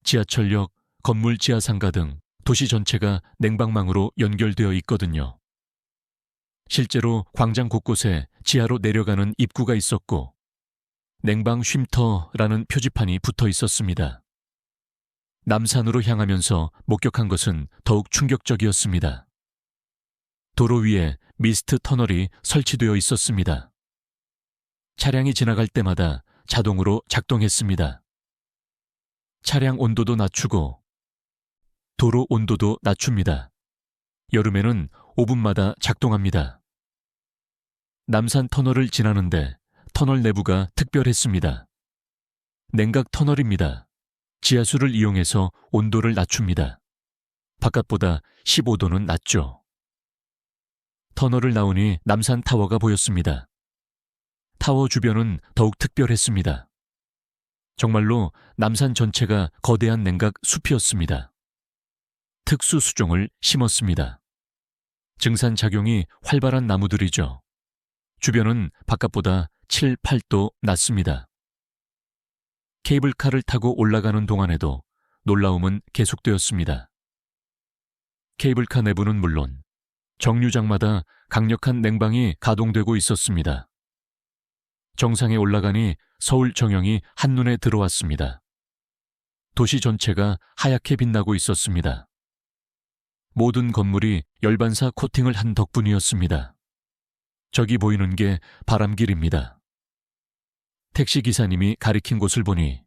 지하철역, 건물 지하상가 등 도시 전체가 냉방망으로 연결되어 있거든요. 실제로 광장 곳곳에 지하로 내려가는 입구가 있었고 냉방 쉼터라는 표지판이 붙어 있었습니다. 남산으로 향하면서 목격한 것은 더욱 충격적이었습니다. 도로 위에 미스트 터널이 설치되어 있었습니다. 차량이 지나갈 때마다 자동으로 작동했습니다. 차량 온도도 낮추고 도로 온도도 낮춥니다. 여름에는 5분마다 작동합니다. 남산 터널을 지나는데 터널 내부가 특별했습니다. 냉각 터널입니다. 지하수를 이용해서 온도를 낮춥니다. 바깥보다 15도는 낮죠. 터널을 나오니 남산 타워가 보였습니다. 타워 주변은 더욱 특별했습니다. 정말로 남산 전체가 거대한 냉각 숲이었습니다. 특수 수종을 심었습니다. 증산작용이 활발한 나무들이죠. 주변은 바깥보다 7, 8도 낮습니다. 케이블카를 타고 올라가는 동안에도 놀라움은 계속되었습니다. 케이블카 내부는 물론 정류장마다 강력한 냉방이 가동되고 있었습니다. 정상에 올라가니 서울 정형이 한눈에 들어왔습니다. 도시 전체가 하얗게 빛나고 있었습니다. 모든 건물이 열반사 코팅을 한 덕분이었습니다. 저기 보이는 게 바람길입니다. 택시기사님이 가리킨 곳을 보니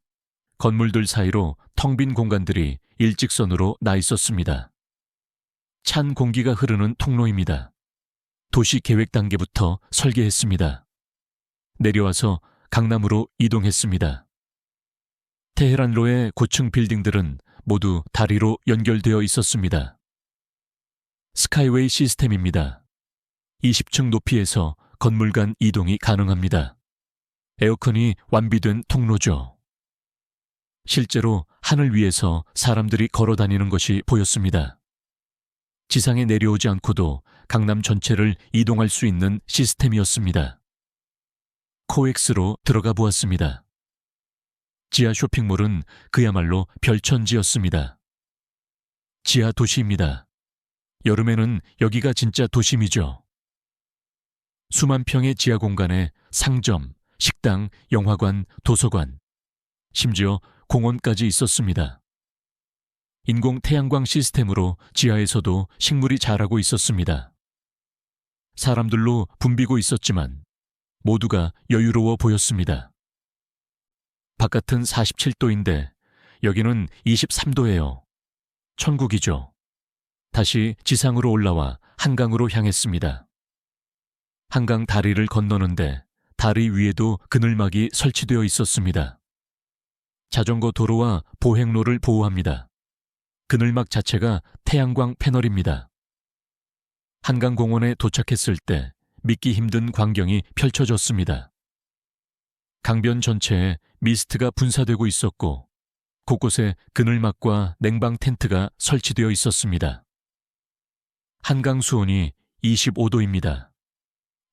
건물들 사이로 텅 빈 공간들이 일직선으로 나 있었습니다. 찬 공기가 흐르는 통로입니다. 도시 계획 단계부터 설계했습니다. 내려와서 강남으로 이동했습니다. 테헤란로의 고층 빌딩들은 모두 다리로 연결되어 있었습니다. 스카이웨이 시스템입니다. 20층 높이에서 건물 간 이동이 가능합니다. 에어컨이 완비된 통로죠. 실제로 하늘 위에서 사람들이 걸어 다니는 것이 보였습니다. 지상에 내려오지 않고도 강남 전체를 이동할 수 있는 시스템이었습니다. 코엑스로 들어가 보았습니다. 지하 쇼핑몰은 그야말로 별천지였습니다. 지하 도시입니다. 여름에는 여기가 진짜 도심이죠. 수만 평의 지하 공간에 상점, 식당, 영화관, 도서관, 심지어 공원까지 있었습니다. 인공 태양광 시스템으로 지하에서도 식물이 자라고 있었습니다. 사람들로 붐비고 있었지만 모두가 여유로워 보였습니다. 바깥은 47도인데 여기는 23도예요. 천국이죠. 다시 지상으로 올라와 한강으로 향했습니다. 한강 다리를 건너는데 다리 위에도 그늘막이 설치되어 있었습니다. 자전거 도로와 보행로를 보호합니다. 그늘막 자체가 태양광 패널입니다. 한강공원에 도착했을 때 믿기 힘든 광경이 펼쳐졌습니다. 강변 전체에 미스트가 분사되고 있었고 곳곳에 그늘막과 냉방 텐트가 설치되어 있었습니다. 한강 수온이 25도입니다.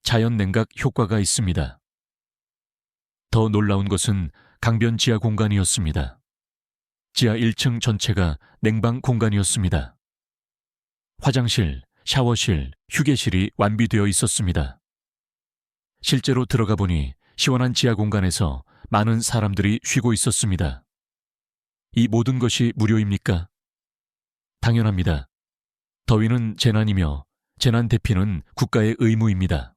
자연 냉각 효과가 있습니다. 더 놀라운 것은 강변 지하 공간이었습니다. 지하 1층 전체가 냉방 공간이었습니다. 화장실, 샤워실, 휴게실이 완비되어 있었습니다. 실제로 들어가 보니 시원한 지하 공간에서 많은 사람들이 쉬고 있었습니다. 이 모든 것이 무료입니까? 당연합니다. 더위는 재난이며 재난 대피는 국가의 의무입니다.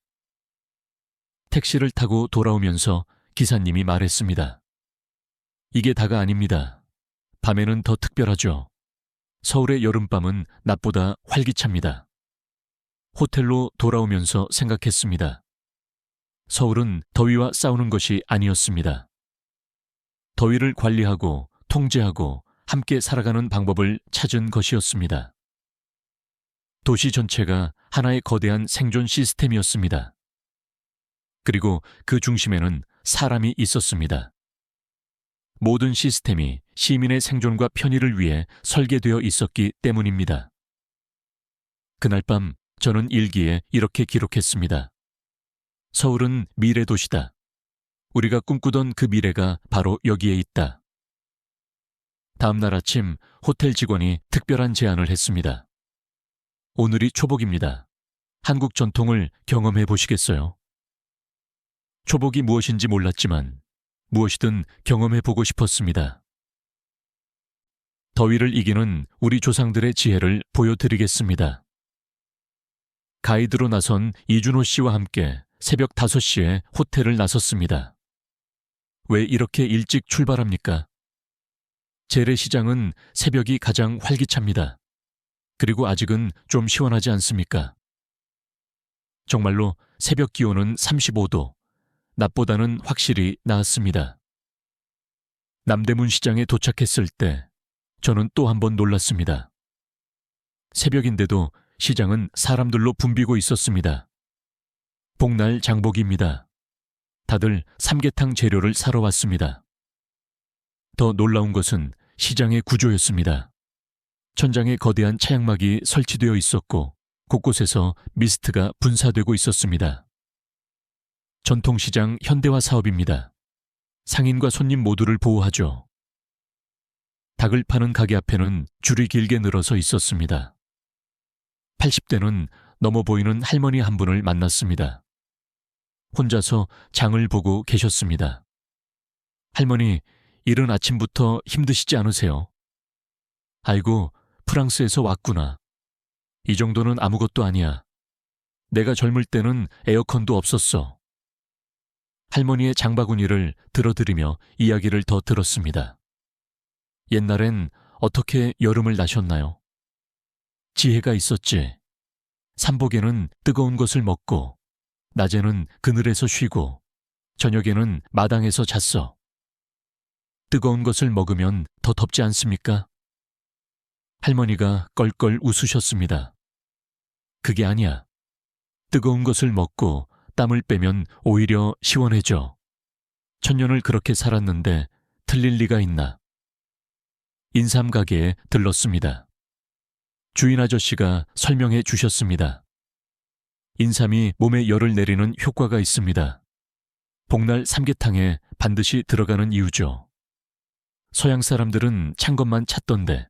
택시를 타고 돌아오면서 기사님이 말했습니다. 이게 다가 아닙니다. 밤에는 더 특별하죠. 서울의 여름밤은 낮보다 활기찹니다. 호텔로 돌아오면서 생각했습니다. 서울은 더위와 싸우는 것이 아니었습니다. 더위를 관리하고 통제하고 함께 살아가는 방법을 찾은 것이었습니다. 도시 전체가 하나의 거대한 생존 시스템이었습니다. 그리고 그 중심에는 사람이 있었습니다. 모든 시스템이 시민의 생존과 편의를 위해 설계되어 있었기 때문입니다. 그날 밤 저는 일기에 이렇게 기록했습니다. 서울은 미래 도시다. 우리가 꿈꾸던 그 미래가 바로 여기에 있다. 다음 날 아침 호텔 직원이 특별한 제안을 했습니다. 오늘이 초복입니다. 한국 전통을 경험해 보시겠어요? 초복이 무엇인지 몰랐지만 무엇이든 경험해 보고 싶었습니다. 더위를 이기는 우리 조상들의 지혜를 보여드리겠습니다. 가이드로 나선 이준호 씨와 함께 새벽 5시에 호텔을 나섰습니다. 왜 이렇게 일찍 출발합니까? 재래시장은 새벽이 가장 활기찹니다. 그리고 아직은 좀 시원하지 않습니까? 정말로 새벽 기온은 35도, 낮보다는 확실히 나았습니다. 남대문 시장에 도착했을 때 저는 또 한 번 놀랐습니다. 새벽인데도 시장은 사람들로 붐비고 있었습니다. 복날 장복입니다. 다들 삼계탕 재료를 사러 왔습니다. 더 놀라운 것은 시장의 구조였습니다. 천장에 거대한 차양막이 설치되어 있었고 곳곳에서 미스트가 분사되고 있었습니다. 전통시장 현대화 사업입니다. 상인과 손님 모두를 보호하죠. 닭을 파는 가게 앞에는 줄이 길게 늘어서 있었습니다. 80대는 넘어 보이는 할머니 한 분을 만났습니다. 혼자서 장을 보고 계셨습니다. 할머니, 이른 아침부터 힘드시지 않으세요? 아이고, 프랑스에서 왔구나. 이 정도는 아무것도 아니야. 내가 젊을 때는 에어컨도 없었어. 할머니의 장바구니를 들어드리며 이야기를 더 들었습니다. 옛날엔 어떻게 여름을 나셨나요? 지혜가 있었지. 삼복에는 뜨거운 것을 먹고, 낮에는 그늘에서 쉬고, 저녁에는 마당에서 잤어. 뜨거운 것을 먹으면 더 덥지 않습니까? 할머니가 껄껄 웃으셨습니다. 그게 아니야. 뜨거운 것을 먹고 땀을 빼면 오히려 시원해져. 천년을 그렇게 살았는데 틀릴 리가 있나. 인삼 가게에 들렀습니다. 주인 아저씨가 설명해 주셨습니다. 인삼이 몸에 열을 내리는 효과가 있습니다. 복날 삼계탕에 반드시 들어가는 이유죠. 서양 사람들은 찬 것만 찾던데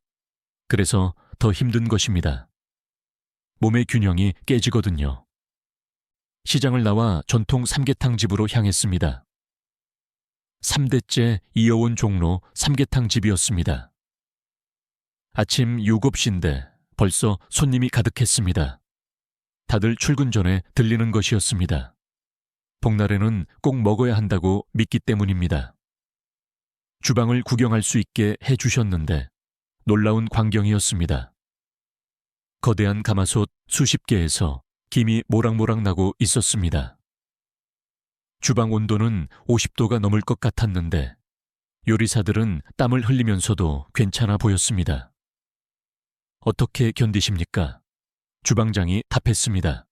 그래서 더 힘든 것입니다. 몸의 균형이 깨지거든요. 시장을 나와 전통 삼계탕 집으로 향했습니다. 3대째 이어온 종로 삼계탕 집이었습니다. 아침 7시인데 벌써 손님이 가득했습니다. 다들 출근 전에 들리는 것이었습니다. 복날에는 꼭 먹어야 한다고 믿기 때문입니다. 주방을 구경할 수 있게 해주셨는데 놀라운 광경이었습니다. 거대한 가마솥 수십 개에서 김이 모락모락 나고 있었습니다. 주방 온도는 50도가 넘을 것 같았는데 요리사들은 땀을 흘리면서도 괜찮아 보였습니다. 어떻게 견디십니까? 주방장이 답했습니다.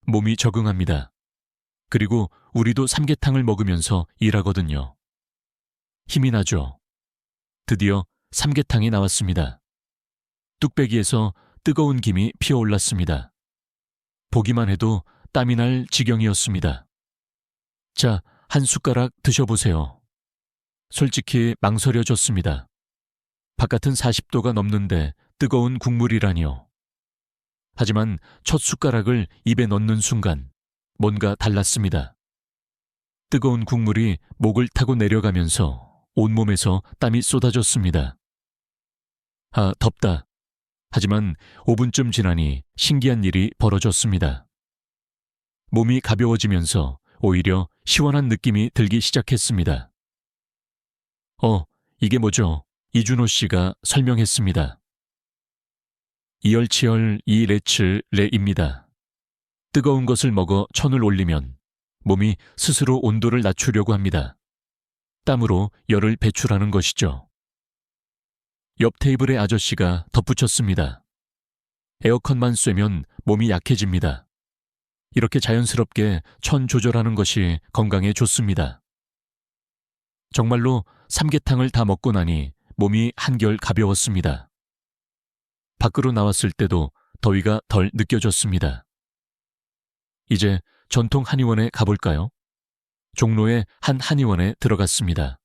몸이 적응합니다. 그리고 우리도 삼계탕을 먹으면서 일하거든요. 힘이 나죠. 드디어 삼계탕이 나왔습니다. 뚝배기에서 뜨거운 김이 피어올랐습니다. 보기만 해도 땀이 날 지경이었습니다. 자, 한 숟가락 드셔보세요. 솔직히 망설여졌습니다. 바깥은 40도가 넘는데 뜨거운 국물이라니요. 하지만 첫 숟가락을 입에 넣는 순간 뭔가 달랐습니다. 뜨거운 국물이 목을 타고 내려가면서 온몸에서 땀이 쏟아졌습니다. 아, 덥다. 하지만 5분쯤 지나니 신기한 일이 벌어졌습니다. 몸이 가벼워지면서 오히려 시원한 느낌이 들기 시작했습니다. 이게 뭐죠? 이준호 씨가 설명했습니다. 이열치열 이레츠 레입니다. 뜨거운 것을 먹어 천을 올리면 몸이 스스로 온도를 낮추려고 합니다. 땀으로 열을 배출하는 것이죠. 옆 테이블의 아저씨가 덧붙였습니다. 에어컨만 쐬면 몸이 약해집니다. 이렇게 자연스럽게 천 조절하는 것이 건강에 좋습니다. 정말로 삼계탕을 다 먹고 나니 몸이 한결 가벼웠습니다. 밖으로 나왔을 때도 더위가 덜 느껴졌습니다. 이제 전통 한의원에 가볼까요? 종로의 한 한의원에 들어갔습니다.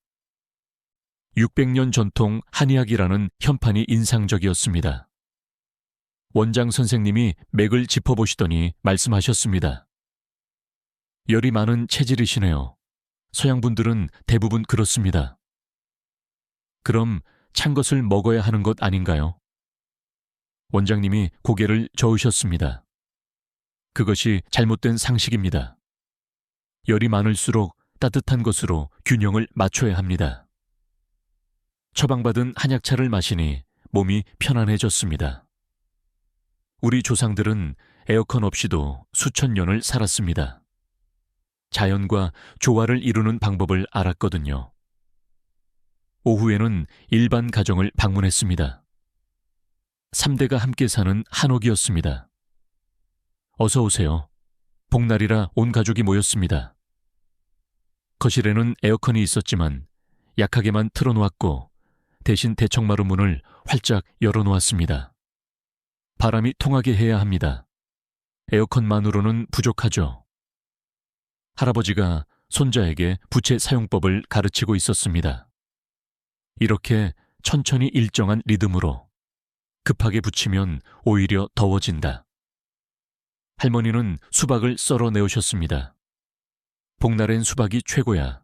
600년 전통 한의학이라는 현판이 인상적이었습니다. 원장 선생님이 맥을 짚어보시더니 말씀하셨습니다. 열이 많은 체질이시네요. 서양분들은 대부분 그렇습니다. 그럼 찬 것을 먹어야 하는 것 아닌가요? 원장님이 고개를 저으셨습니다. 그것이 잘못된 상식입니다. 열이 많을수록 따뜻한 것으로 균형을 맞춰야 합니다. 처방받은 한약차를 마시니 몸이 편안해졌습니다. 우리 조상들은 에어컨 없이도 수천 년을 살았습니다. 자연과 조화를 이루는 방법을 알았거든요. 오후에는 일반 가정을 방문했습니다. 3대가 함께 사는 한옥이었습니다. 어서 오세요. 복날이라 온 가족이 모였습니다. 거실에는 에어컨이 있었지만 약하게만 틀어놓았고 대신 대청마루 문을 활짝 열어놓았습니다. 바람이 통하게 해야 합니다. 에어컨만으로는 부족하죠. 할아버지가 손자에게 부채 사용법을 가르치고 있었습니다. 이렇게 천천히 일정한 리듬으로 급하게 붙이면 오히려 더워진다. 할머니는 수박을 썰어 내오셨습니다. 복날엔 수박이 최고야.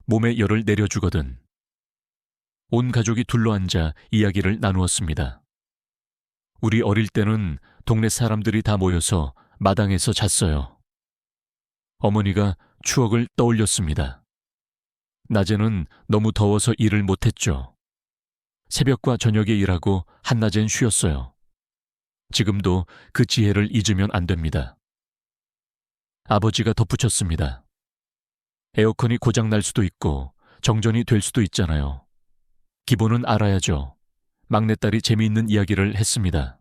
몸에 열을 내려주거든. 온 가족이 둘러앉아 이야기를 나누었습니다. 우리 어릴 때는 동네 사람들이 다 모여서 마당에서 잤어요. 어머니가 추억을 떠올렸습니다. 낮에는 너무 더워서 일을 못했죠. 새벽과 저녁에 일하고 한낮엔 쉬었어요. 지금도 그 지혜를 잊으면 안 됩니다. 아버지가 덧붙였습니다. 에어컨이 고장날 수도 있고 정전이 될 수도 있잖아요. 기본은 알아야죠. 막내딸이 재미있는 이야기를 했습니다.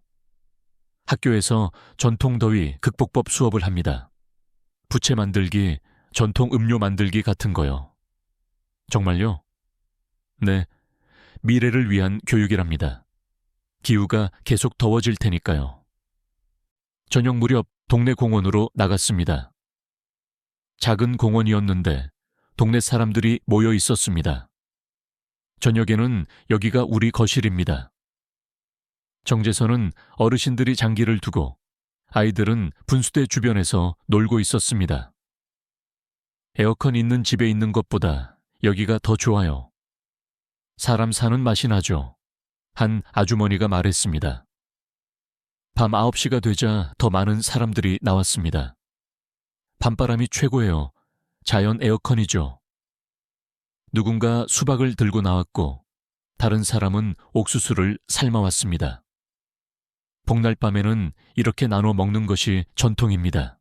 학교에서 전통더위 극복법 수업을 합니다. 부채 만들기, 전통 음료 만들기 같은 거요. 정말요? 네, 미래를 위한 교육이랍니다. 기후가 계속 더워질 테니까요. 저녁 무렵 동네 공원으로 나갔습니다. 작은 공원이었는데 동네 사람들이 모여 있었습니다. 저녁에는 여기가 우리 거실입니다. 정재서는 어르신들이 장기를 두고 아이들은 분수대 주변에서 놀고 있었습니다. 에어컨 있는 집에 있는 것보다 여기가 더 좋아요. 사람 사는 맛이 나죠. 한 아주머니가 말했습니다. 밤 9시가 되자 더 많은 사람들이 나왔습니다. 밤바람이 최고예요. 자연 에어컨이죠. 누군가 수박을 들고 나왔고 다른 사람은 옥수수를 삶아왔습니다. 복날 밤에는 이렇게 나눠 먹는 것이 전통입니다.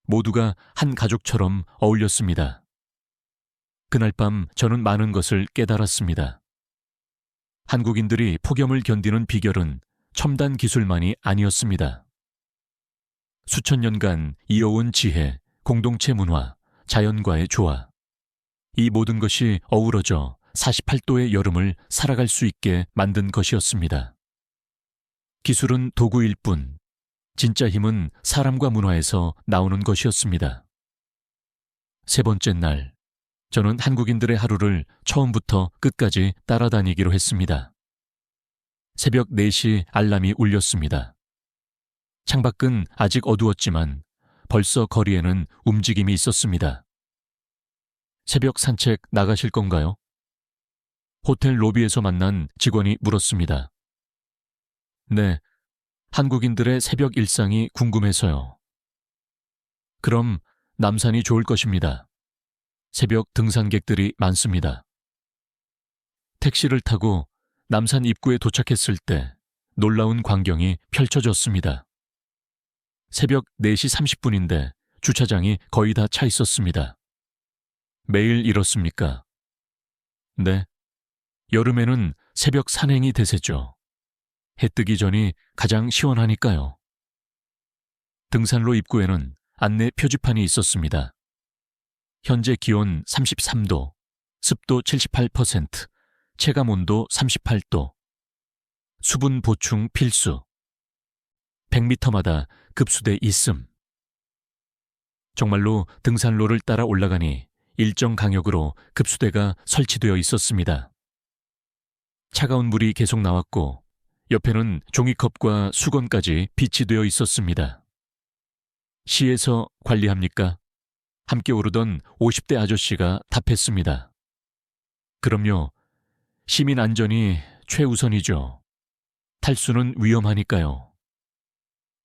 모두가 한 가족처럼 어울렸습니다. 그날 밤 저는 많은 것을 깨달았습니다. 한국인들이 폭염을 견디는 비결은 첨단 기술만이 아니었습니다. 수천 년간 이어온 지혜, 공동체 문화, 자연과의 조화. 이 모든 것이 어우러져 48도의 여름을 살아갈 수 있게 만든 것이었습니다. 기술은 도구일 뿐, 진짜 힘은 사람과 문화에서 나오는 것이었습니다. 세 번째 날, 저는 한국인들의 하루를 처음부터 끝까지 따라다니기로 했습니다. 새벽 4시 알람이 울렸습니다. 창밖은 아직 어두웠지만 벌써 거리에는 움직임이 있었습니다. 새벽 산책 나가실 건가요? 호텔 로비에서 만난 직원이 물었습니다. 네, 한국인들의 새벽 일상이 궁금해서요. 그럼 남산이 좋을 것입니다. 새벽 등산객들이 많습니다. 택시를 타고 남산 입구에 도착했을 때 놀라운 광경이 펼쳐졌습니다. 새벽 4시 30분인데 주차장이 거의 다 차 있었습니다. 매일 이렇습니까? 네. 여름에는 새벽 산행이 대세죠. 해 뜨기 전이 가장 시원하니까요. 등산로 입구에는 안내 표지판이 있었습니다. 현재 기온 33도, 습도 78%, 체감온도 38도, 수분 보충 필수, 100m마다 급수대 있음. 정말로 등산로를 따라 올라가니 일정 간격으로 급수대가 설치되어 있었습니다. 차가운 물이 계속 나왔고 옆에는 종이컵과 수건까지 비치되어 있었습니다. 시에서 관리합니까? 함께 오르던 50대 아저씨가 답했습니다. 그럼요. 시민 안전이 최우선이죠. 탈수는 위험하니까요.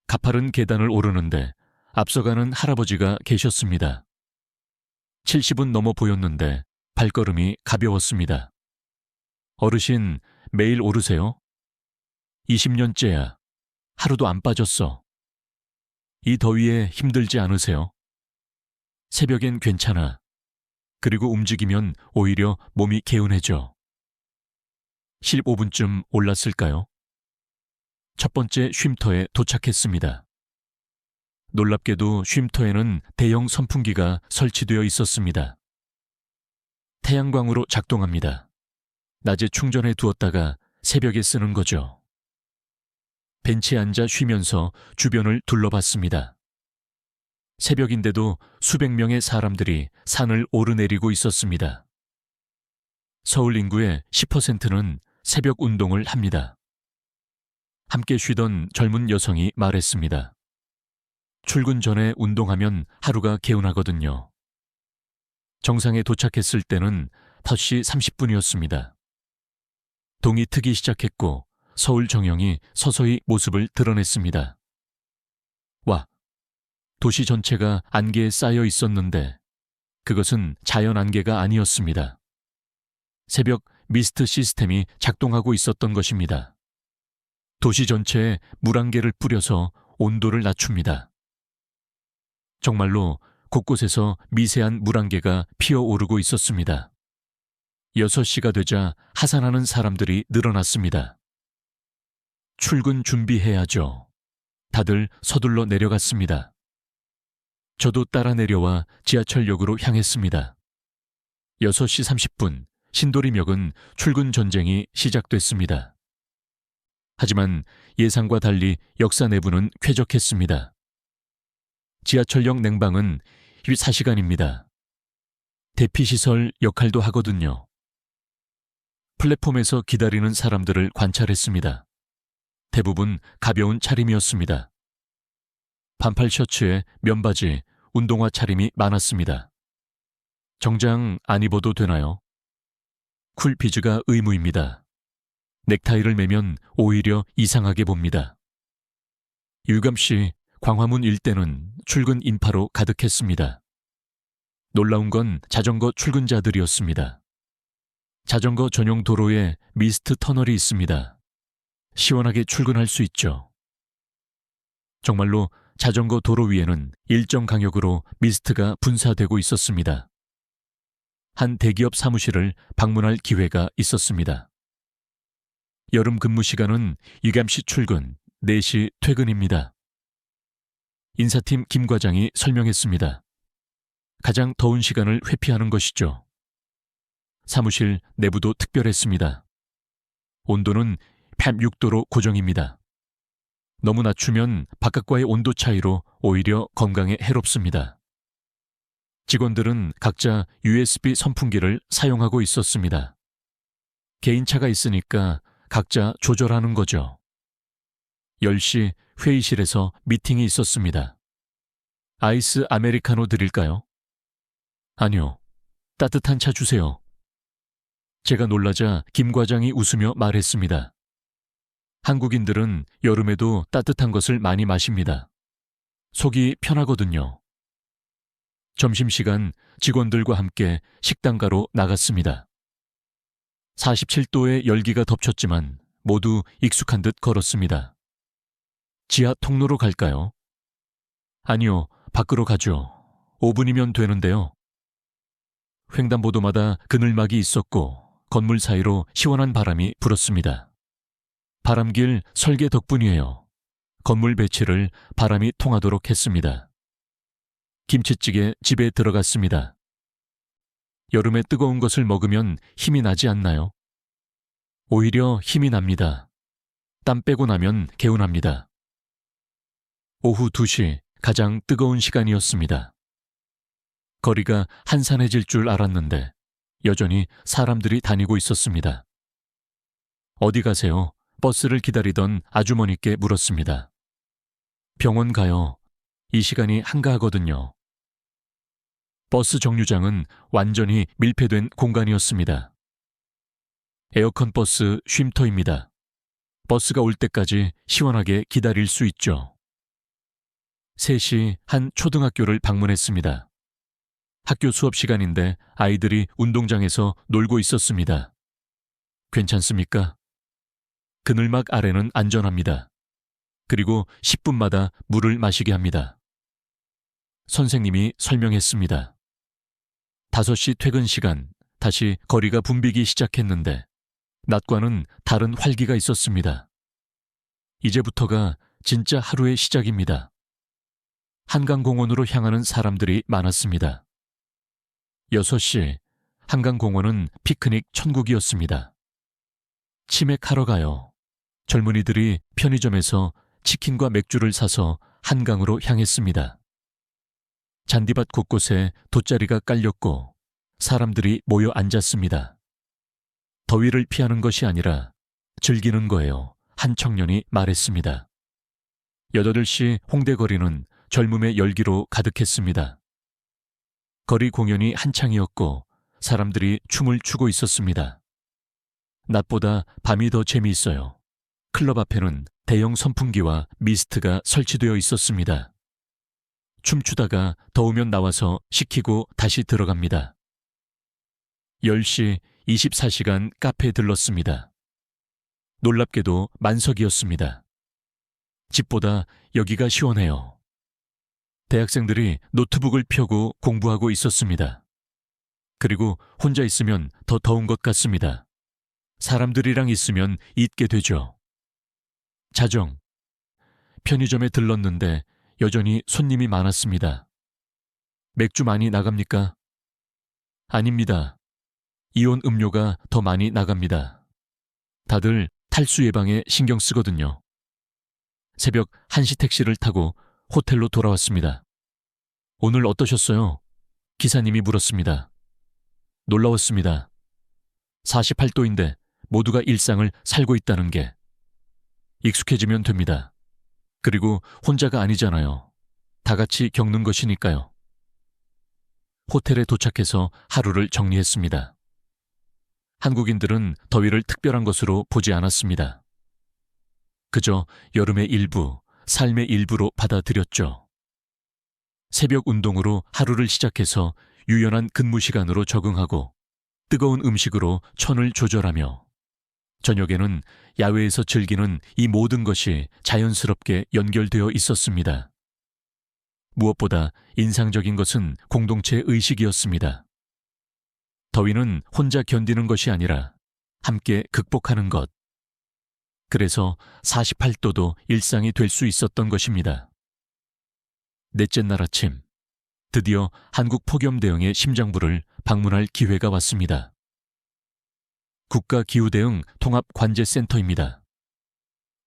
가파른 계단을 오르는데 앞서가는 할아버지가 계셨습니다. 70은 넘어 보였는데 발걸음이 가벼웠습니다. 어르신, 매일 오르세요? 20년째야. 하루도 안 빠졌어. 이 더위에 힘들지 않으세요? 새벽엔 괜찮아. 그리고 움직이면 오히려 몸이 개운해져. 15분쯤 올랐을까요? 첫 번째 쉼터에 도착했습니다. 놀랍게도 쉼터에는 대형 선풍기가 설치되어 있었습니다. 태양광으로 작동합니다. 낮에 충전해 두었다가 새벽에 쓰는 거죠. 벤치에 앉아 쉬면서 주변을 둘러봤습니다. 새벽인데도 수백 명의 사람들이 산을 오르내리고 있었습니다. 서울 인구의 10%는 새벽 운동을 합니다. 함께 쉬던 젊은 여성이 말했습니다. 출근 전에 운동하면 하루가 개운하거든요. 정상에 도착했을 때는 5시 30분이었습니다. 동이 트기 시작했고 서울 정형이 서서히 모습을 드러냈습니다. 와, 도시 전체가 안개에 쌓여 있었는데 그것은 자연 안개가 아니었습니다. 새벽 미스트 시스템이 작동하고 있었던 것입니다. 도시 전체에 물안개를 뿌려서 온도를 낮춥니다. 정말로 곳곳에서 미세한 물안개가 피어오르고 있었습니다. 6시가 되자 하산하는 사람들이 늘어났습니다. 출근 준비해야죠. 다들 서둘러 내려갔습니다. 저도 따라 내려와 지하철역으로 향했습니다. 6시 30분 신도림역은 출근 전쟁이 시작됐습니다. 하지만 예상과 달리 역사 내부는 쾌적했습니다. 지하철역 냉방은 24시간입니다. 대피시설 역할도 하거든요. 플랫폼에서 기다리는 사람들을 관찰했습니다. 대부분 가벼운 차림이었습니다. 반팔 셔츠에 면바지, 운동화 차림이 많았습니다. 정장 안 입어도 되나요? 쿨비즈가 의무입니다. 넥타이를 매면 오히려 이상하게 봅니다. 유감시 광화문 일대는 출근 인파로 가득했습니다. 놀라운 건 자전거 출근자들이었습니다. 자전거 전용 도로에 미스트 터널이 있습니다. 시원하게 출근할 수 있죠. 정말로 자전거 도로 위에는 일정 강역으로 미스트가 분사되고 있었습니다. 한 대기업 사무실을 방문할 기회가 있었습니다. 여름 근무 시간은 유감시 출근, 4시 퇴근입니다. 인사팀 김 과장이 설명했습니다. 가장 더운 시간을 회피하는 것이죠. 사무실 내부도 특별했습니다. 온도는 106도로 고정입니다. 너무 낮추면 바깥과의 온도 차이로 오히려 건강에 해롭습니다. 직원들은 각자 USB 선풍기를 사용하고 있었습니다. 개인차가 있으니까 각자 조절하는 거죠. 10시 회의실에서 미팅이 있었습니다. 아이스 아메리카노 드릴까요? 아니요. 따뜻한 차 주세요. 제가 놀라자 김 과장이 웃으며 말했습니다. 한국인들은 여름에도 따뜻한 것을 많이 마십니다. 속이 편하거든요. 점심시간 직원들과 함께 식당가로 나갔습니다. 47도의 열기가 덮쳤지만 모두 익숙한 듯 걸었습니다. 지하 통로로 갈까요? 아니요, 밖으로 가죠. 5분이면 되는데요. 횡단보도마다 그늘막이 있었고 건물 사이로 시원한 바람이 불었습니다. 바람길 설계 덕분이에요. 건물 배치를 바람이 통하도록 했습니다. 김치찌개 집에 들어갔습니다. 여름에 뜨거운 것을 먹으면 힘이 나지 않나요? 오히려 힘이 납니다. 땀 빼고 나면 개운합니다. 오후 2시 가장 뜨거운 시간이었습니다. 거리가 한산해질 줄 알았는데 여전히 사람들이 다니고 있었습니다. 어디 가세요? 버스를 기다리던 아주머니께 물었습니다. 병원 가요. 이 시간이 한가하거든요. 버스 정류장은 완전히 밀폐된 공간이었습니다. 에어컨 버스 쉼터입니다. 버스가 올 때까지 시원하게 기다릴 수 있죠. 3시 한 초등학교를 방문했습니다. 학교 수업 시간인데 아이들이 운동장에서 놀고 있었습니다. 괜찮습니까? 그늘막 아래는 안전합니다. 그리고 10분마다 물을 마시게 합니다. 선생님이 설명했습니다. 5시 퇴근 시간, 다시 거리가 붐비기 시작했는데 낮과는 다른 활기가 있었습니다. 이제부터가 진짜 하루의 시작입니다. 한강공원으로 향하는 사람들이 많았습니다. 6시, 한강공원은 피크닉 천국이었습니다. 치맥하러 가요. 젊은이들이 편의점에서 치킨과 맥주를 사서 한강으로 향했습니다. 잔디밭 곳곳에 돗자리가 깔렸고 사람들이 모여 앉았습니다. 더위를 피하는 것이 아니라 즐기는 거예요. 한 청년이 말했습니다. 8시 홍대 거리는 젊음의 열기로 가득했습니다. 거리 공연이 한창이었고 사람들이 춤을 추고 있었습니다. 낮보다 밤이 더 재미있어요. 클럽 앞에는 대형 선풍기와 미스트가 설치되어 있었습니다. 춤추다가 더우면 나와서 식히고 다시 들어갑니다. 10시 24시간 카페에 들렀습니다. 놀랍게도 만석이었습니다. 집보다 여기가 시원해요. 대학생들이 노트북을 펴고 공부하고 있었습니다. 그리고 혼자 있으면 더 더운 것 같습니다. 사람들이랑 있으면 잊게 되죠. 자정. 편의점에 들렀는데 여전히 손님이 많았습니다. 맥주 많이 나갑니까? 아닙니다. 이온 음료가 더 많이 나갑니다. 다들 탈수 예방에 신경 쓰거든요. 새벽 1시 택시를 타고 호텔로 돌아왔습니다. 오늘 어떠셨어요? 기사님이 물었습니다. 놀라웠습니다. 48도인데 모두가 일상을 살고 있다는 게. 익숙해지면 됩니다. 그리고 혼자가 아니잖아요. 다 같이 겪는 것이니까요. 호텔에 도착해서 하루를 정리했습니다. 한국인들은 더위를 특별한 것으로 보지 않았습니다. 그저 여름의 일부, 삶의 일부로 받아들였죠. 새벽 운동으로 하루를 시작해서 유연한 근무 시간으로 적응하고 뜨거운 음식으로 천을 조절하며 저녁에는 야외에서 즐기는 이 모든 것이 자연스럽게 연결되어 있었습니다. 무엇보다 인상적인 것은 공동체 의식이었습니다. 더위는 혼자 견디는 것이 아니라 함께 극복하는 것. 그래서 48도도 일상이 될 수 있었던 것입니다. 넷째 날 아침, 드디어 한국폭염대응의 심장부를 방문할 기회가 왔습니다. 국가기후대응 통합관제센터입니다.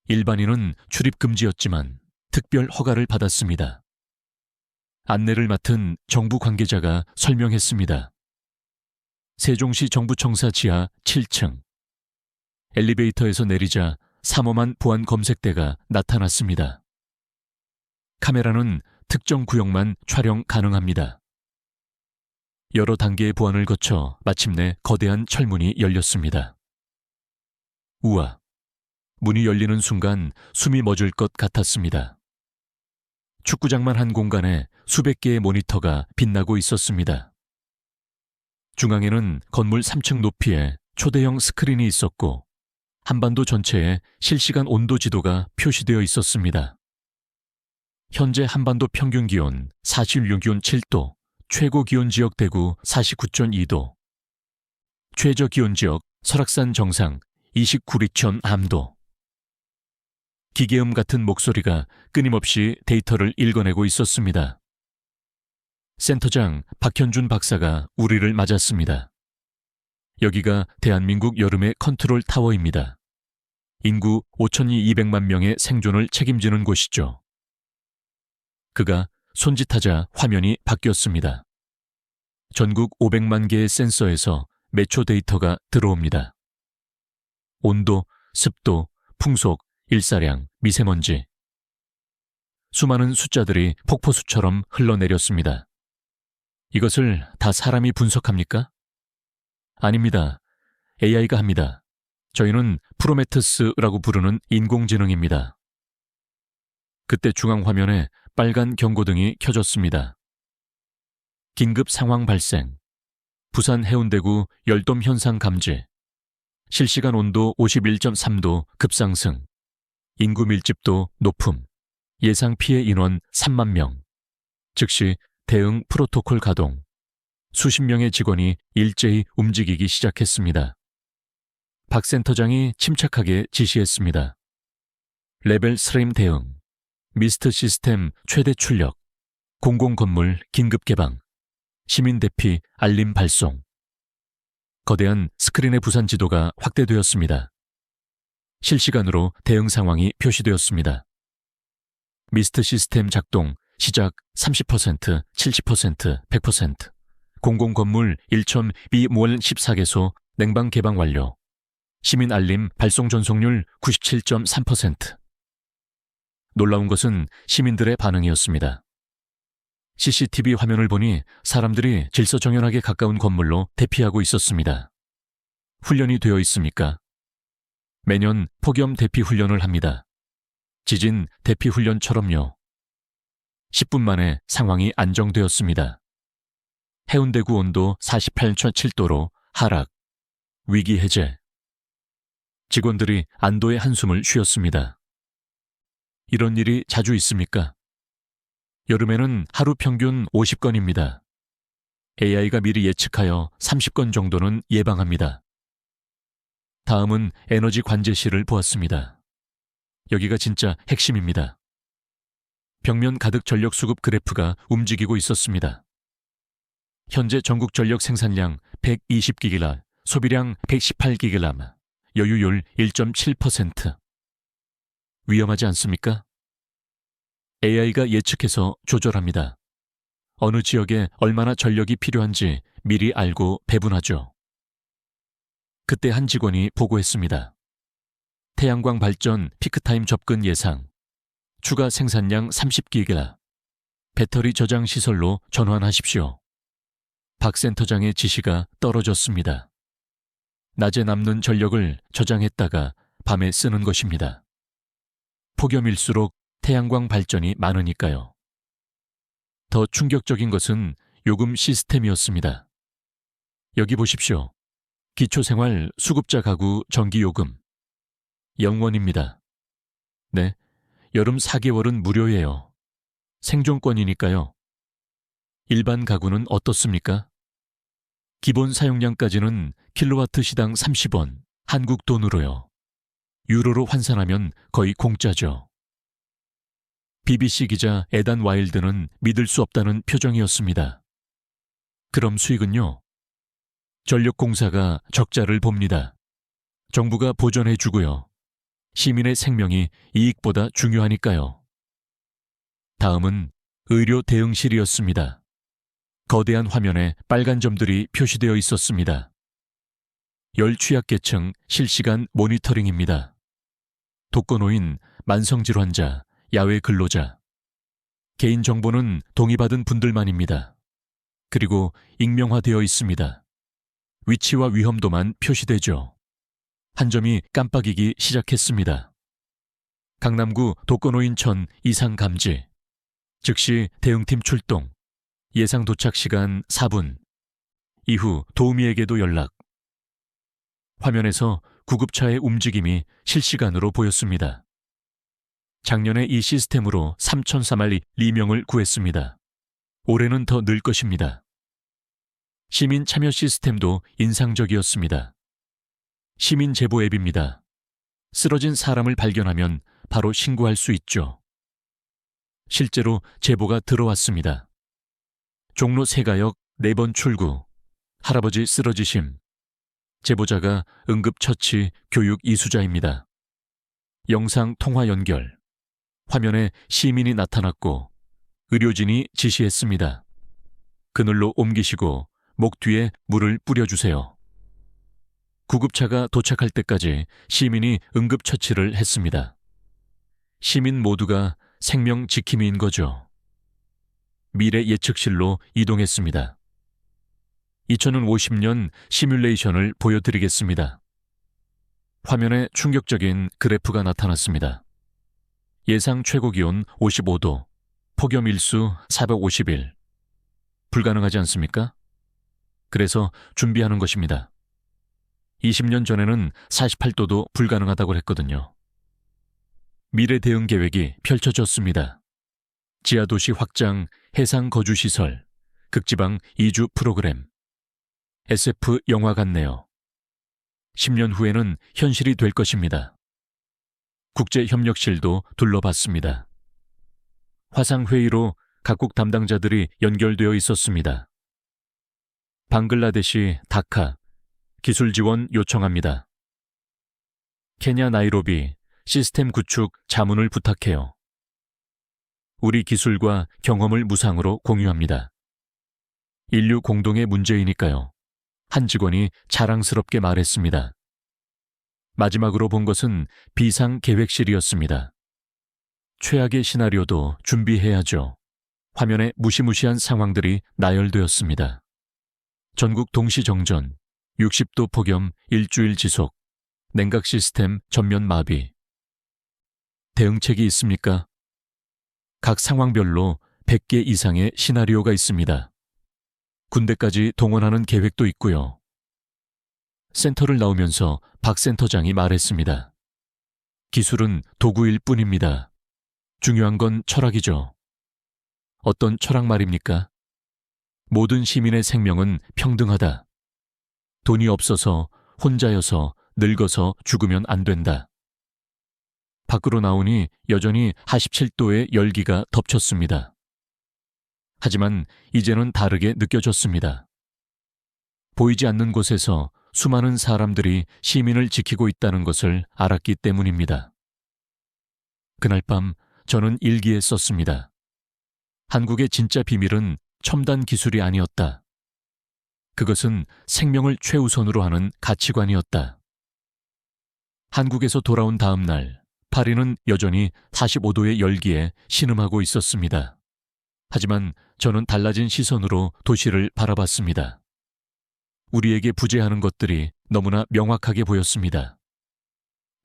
일반인은 출입 금지였지만 특별 허가를 받았습니다. 안내를 맡은 정부 관계자가 설명했습니다. 세종시 정부청사 지하 7층. 엘리베이터에서 내리자 삼엄한 보안 검색대가 나타났습니다. 카메라는 특정 구역만 촬영 가능합니다. 여러 단계의 보안을 거쳐 마침내 거대한 철문이 열렸습니다. 우와! 문이 열리는 순간 숨이 멎을 것 같았습니다. 축구장만 한 공간에 수백 개의 모니터가 빛나고 있었습니다. 중앙에는 건물 3층 높이에 초대형 스크린이 있었고 한반도 전체에 실시간 온도 지도가 표시되어 있었습니다. 현재 한반도 평균 기온 46기온 7도, 최고 기온 지역 대구 49.2도, 최저 기온 지역 설악산 정상 29리천 암도. 기계음 같은 목소리가 끊임없이 데이터를 읽어내고 있었습니다. 센터장 박현준 박사가 우리를 맞았습니다. 여기가 대한민국 여름의 컨트롤 타워입니다. 인구 5,200만 명의 생존을 책임지는 곳이죠. 그가 손짓하자 화면이 바뀌었습니다. 전국 500만 개의 센서에서 매초 데이터가 들어옵니다. 온도, 습도, 풍속, 일사량, 미세먼지. 수많은 숫자들이 폭포수처럼 흘러내렸습니다. 이것을 다 사람이 분석합니까? 아닙니다. AI가 합니다. 저희는 프로메테우스라고 부르는 인공지능입니다. 그때 중앙 화면에 빨간 경고등이 켜졌습니다. 긴급 상황 발생. 부산 해운대구 열돔 현상 감지. 실시간 온도 51.3도 급상승. 인구 밀집도 높음. 예상 피해 인원 3만 명. 즉시 대응 프로토콜 가동. 수십 명의 직원이 일제히 움직이기 시작했습니다. 박 센터장이 침착하게 지시했습니다. 레벨 3 대응. 미스트 시스템 최대 출력. 공공건물 긴급 개방. 시민 대피 알림 발송. 거대한 스크린의 부산 지도가 확대되었습니다. 실시간으로 대응 상황이 표시되었습니다. 미스트 시스템 작동 시작 30%, 70%, 100%. 공공건물 1.2몰 14개소 냉방 개방 완료. 시민 알림 발송 전송률 97.3%. 놀라운 것은 시민들의 반응이었습니다. CCTV 화면을 보니 사람들이 질서정연하게 가까운 건물로 대피하고 있었습니다. 훈련이 되어 있습니까? 매년 폭염 대피 훈련을 합니다. 지진 대피 훈련처럼요. 10분 만에 상황이 안정되었습니다. 해운대구 온도 48.7도로 하락. 위기 해제. 직원들이 안도의 한숨을 쉬었습니다. 이런 일이 자주 있습니까? 여름에는 하루 평균 50건입니다. AI가 미리 예측하여 30건 정도는 예방합니다. 다음은 에너지 관제실을 보았습니다. 여기가 진짜 핵심입니다. 벽면 가득 전력 수급 그래프가 움직이고 있었습니다. 현재 전국 전력 생산량 120기가와트, 소비량 118기가와트, 여유율 1.7%. 위험하지 않습니까? AI가 예측해서 조절합니다. 어느 지역에 얼마나 전력이 필요한지 미리 알고 배분하죠. 그때 한 직원이 보고했습니다. 태양광 발전 피크타임 접근 예상. 추가 생산량 30기가와트. 배터리 저장 시설로 전환하십시오. 박 센터장의 지시가 떨어졌습니다. 낮에 남는 전력을 저장했다가 밤에 쓰는 것입니다. 폭염일수록 태양광 발전이 많으니까요. 더 충격적인 것은 요금 시스템이었습니다. 여기 보십시오. 기초생활 수급자 가구 전기요금. 0원입니다. 네, 여름 4개월은 무료예요. 생존권이니까요. 일반 가구는 어떻습니까? 기본 사용량까지는 킬로와트 시당 30원, 한국 돈으로요. 유로로 환산하면 거의 공짜죠. BBC 기자 에단 와일드는 믿을 수 없다는 표정이었습니다. 그럼 수익은요? 전력공사가 적자를 봅니다. 정부가 보전해 주고요. 시민의 생명이 이익보다 중요하니까요. 다음은 의료 대응실이었습니다. 거대한 화면에 빨간 점들이 표시되어 있었습니다. 열 취약계층 실시간 모니터링입니다. 독거노인, 만성질 환자, 야외 근로자. 개인정보는 동의받은 분들만입니다. 그리고 익명화되어 있습니다. 위치와 위험도만 표시되죠. 한 점이 깜빡이기 시작했습니다. 강남구 독거노인 1000 이상 감지. 즉시 대응팀 출동. 예상 도착 시간 4분. 이후 도우미에게도 연락. 화면에서 구급차의 움직임이 실시간으로 보였습니다. 작년에 이 시스템으로 3,004명 구했습니다. 올해는 더 늘 것입니다. 시민 참여 시스템도 인상적이었습니다. 시민 제보 앱입니다. 쓰러진 사람을 발견하면 바로 신고할 수 있죠. 실제로 제보가 들어왔습니다. 종로 세가역 4번 출구. 할아버지 쓰러지심. 제보자가 응급처치 교육 이수자입니다. 영상 통화 연결. 화면에 시민이 나타났고 의료진이 지시했습니다. 그. 그늘로 옮기시고 목 뒤에 물을 뿌려주세요. 구급차가 도착할 때까지 시민이 응급처치를 했습니다. 시민 모두가 생명 지킴이인 거죠. 미래 예측실로 이동했습니다. 2050년 시뮬레이션을 보여드리겠습니다. 화면에 충격적인 그래프가 나타났습니다. 예상 최고기온 55도, 폭염일수 450일. 불가능하지 않습니까? 그래서 준비하는 것입니다. 20년 전에는 48도도 불가능하다고 했거든요. 미래 대응 계획이 펼쳐졌습니다. 지하도시 확장, 해상 거주시설, 극지방 이주 프로그램. SF 영화 같네요. 10년 후에는 현실이 될 것입니다. 국제협력실도 둘러봤습니다. 화상회의로 각국 담당자들이 연결되어 있었습니다. 방글라데시 다카, 기술 지원 요청합니다. 케냐 나이로비, 시스템 구축 자문을 부탁해요. 우리 기술과 경험을 무상으로 공유합니다. 인류 공동의 문제이니까요. 한 직원이 자랑스럽게 말했습니다. 마지막으로 본 것은 비상계획실이었습니다. 최악의 시나리오도 준비해야죠. 화면에 무시무시한 상황들이 나열되었습니다. 전국 동시정전, 60도 폭염 일주일 지속, 냉각 시스템 전면 마비. 대응책이 있습니까? 각 상황별로 100개 이상의 시나리오가 있습니다. 군대까지 동원하는 계획도 있고요. 센터를 나오면서 박 센터장이 말했습니다. 기술은 도구일 뿐입니다. 중요한 건 철학이죠. 어떤 철학 말입니까? 모든 시민의 생명은 평등하다. 돈이 없어서, 혼자여서, 늙어서 죽으면 안 된다. 밖으로 나오니 여전히 47도의 열기가 덮쳤습니다. 하지만 이제는 다르게 느껴졌습니다. 보이지 않는 곳에서 수많은 사람들이 시민을 지키고 있다는 것을 알았기 때문입니다. 그날 밤 저는 일기에 썼습니다. 한국의 진짜 비밀은 첨단 기술이 아니었다. 그것은 생명을 최우선으로 하는 가치관이었다. 한국에서 돌아온 다음 날, 파리는 여전히 45도의 열기에 신음하고 있었습니다. 하지만 저는 달라진 시선으로 도시를 바라봤습니다. 우리에게 부재하는 것들이 너무나 명확하게 보였습니다.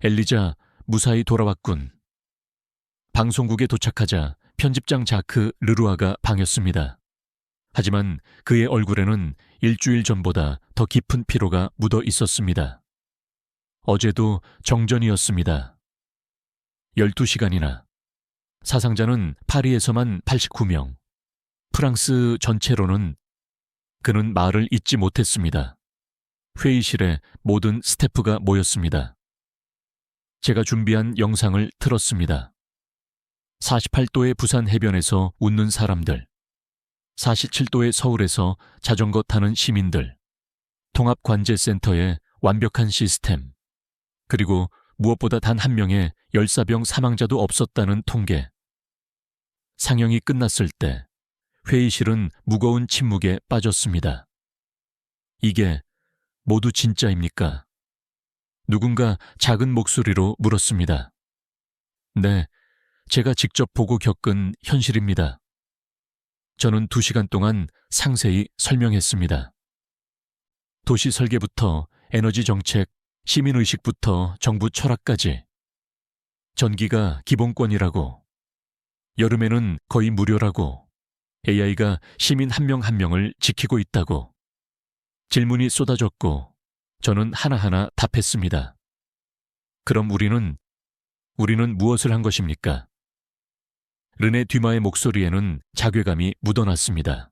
엘리자, 무사히 돌아왔군. 방송국에 도착하자 편집장 자크 르루아가 방했습니다. 하지만 그의 얼굴에는 일주일 전보다 더 깊은 피로가 묻어 있었습니다. 어제도 정전이었습니다. 12시간이나. 사상자는 파리에서만 89명. 프랑스 전체로는. 그는 말을 잇지 못했습니다. 회의실에 모든 스태프가 모였습니다. 제가 준비한 영상을 틀었습니다. 48도의 부산 해변에서 웃는 사람들, 47도의 서울에서 자전거 타는 시민들, 통합관제센터의 완벽한 시스템, 그리고 무엇보다 단 한 명의 열사병 사망자도 없었다는 통계. 상영이 끝났을 때 회의실은 무거운 침묵에 빠졌습니다. 이게 모두 진짜입니까? 누군가 작은 목소리로 물었습니다. 네, 제가 직접 보고 겪은 현실입니다. 저는 2시간 동안 상세히 설명했습니다. 도시 설계부터 에너지 정책, 시민의식부터 정부 철학까지. 전기가 기본권이라고, 여름에는 거의 무료라고, AI가 시민 한 명 한 명을 지키고 있다고. 질문이 쏟아졌고 저는 하나하나 답했습니다. 그럼 우리는 무엇을 한 것입니까? 르네 듀마의 목소리에는 자괴감이 묻어났습니다.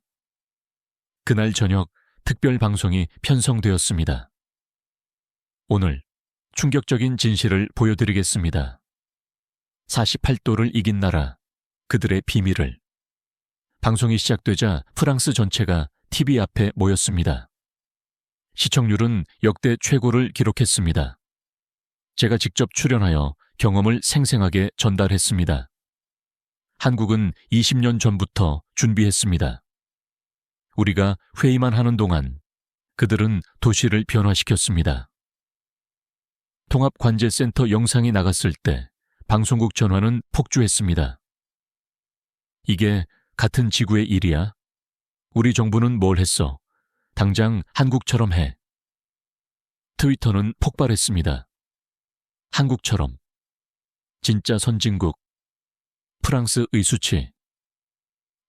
그날 저녁 특별 방송이 편성되었습니다. 오늘 충격적인 진실을 보여드리겠습니다. 48도를 이긴 나라, 그들의 비밀을. 방송이 시작되자 프랑스 전체가 TV 앞에 모였습니다. 시청률은 역대 최고를 기록했습니다. 제가 직접 출연하여 경험을 생생하게 전달했습니다. 한국은 20년 전부터 준비했습니다. 우리가 회의만 하는 동안 그들은 도시를 변화시켰습니다. 통합관제센터 영상이 나갔을 때 방송국 전화는 폭주했습니다. 이게 같은 지구의 일이야? 우리 정부는 뭘 했어? 당장 한국처럼 해. 트위터는 폭발했습니다. 한국처럼. 진짜 선진국. 프랑스의 수치.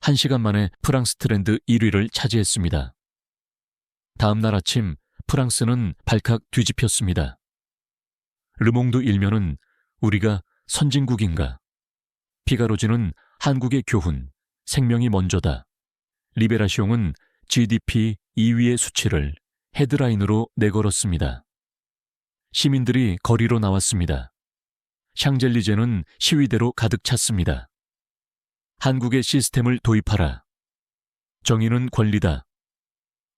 1시간 만에 프랑스 트렌드 1위를 차지했습니다. 다음 날 아침 프랑스는 발칵 뒤집혔습니다. 르몽드 일면은 우리가 선진국인가? 피가로지는 한국의 교훈, 생명이 먼저다. 리베라숑은 GDP 2위의 수치를 헤드라인으로 내걸었습니다. 시민들이 거리로 나왔습니다. 샹젤리제는 시위대로 가득 찼습니다. 한국의 시스템을 도입하라. 정의는 권리다.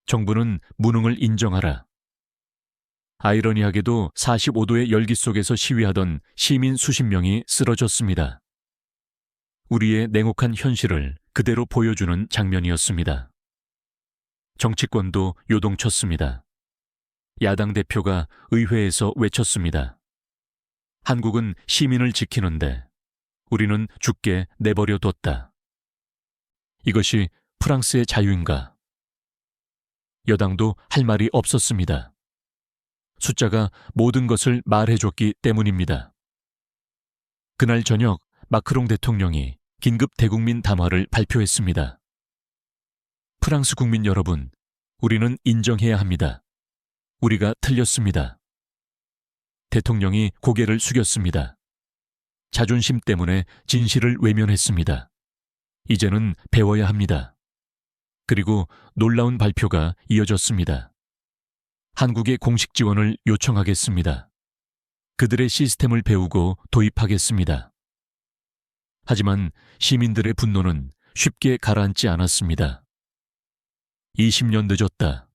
정부는 무능을 인정하라. 아이러니하게도 45도의 열기 속에서 시위하던 시민 수십 명이 쓰러졌습니다. 우리의 냉혹한 현실을 그대로 보여주는 장면이었습니다. 정치권도 요동쳤습니다. 야당 대표가 의회에서 외쳤습니다. 한국은 시민을 지키는데 우리는 죽게 내버려 뒀다. 이것이 프랑스의 자유인가? 여당도 할 말이 없었습니다. 숫자가 모든 것을 말해줬기 때문입니다. 그날 저녁 마크롱 대통령이 긴급 대국민 담화를 발표했습니다. 프랑스 국민 여러분, 우리는 인정해야 합니다. 우리가 틀렸습니다. 대통령이 고개를 숙였습니다. 자존심 때문에 진실을 외면했습니다. 이제는 배워야 합니다. 그리고 놀라운 발표가 이어졌습니다. 한국의 공식 지원을 요청하겠습니다. 그들의 시스템을 배우고 도입하겠습니다. 하지만 시민들의 분노는 쉽게 가라앉지 않았습니다. 20년 늦었다.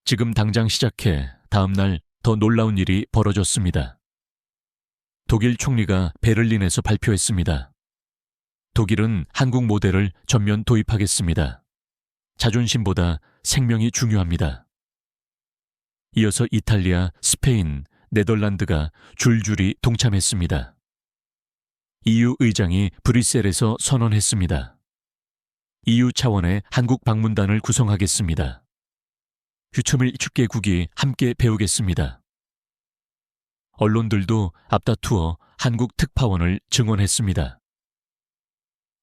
지금 당장 시작해 다음 날 더 놀라운 일이 벌어졌습니다. 독일 총리가 베를린에서 발표했습니다. 독일은 한국 모델을 전면 도입하겠습니다. 자존심보다 생명이 중요합니다. 이어서 이탈리아, 스페인, 네덜란드가 줄줄이 동참했습니다. EU 의장이 브뤼셀에서 선언했습니다. EU 차원의 한국 방문단을 구성하겠습니다. 휴초밀 축계국이 함께 배우겠습니다. 언론들도 앞다투어 한국 특파원을 증언했습니다.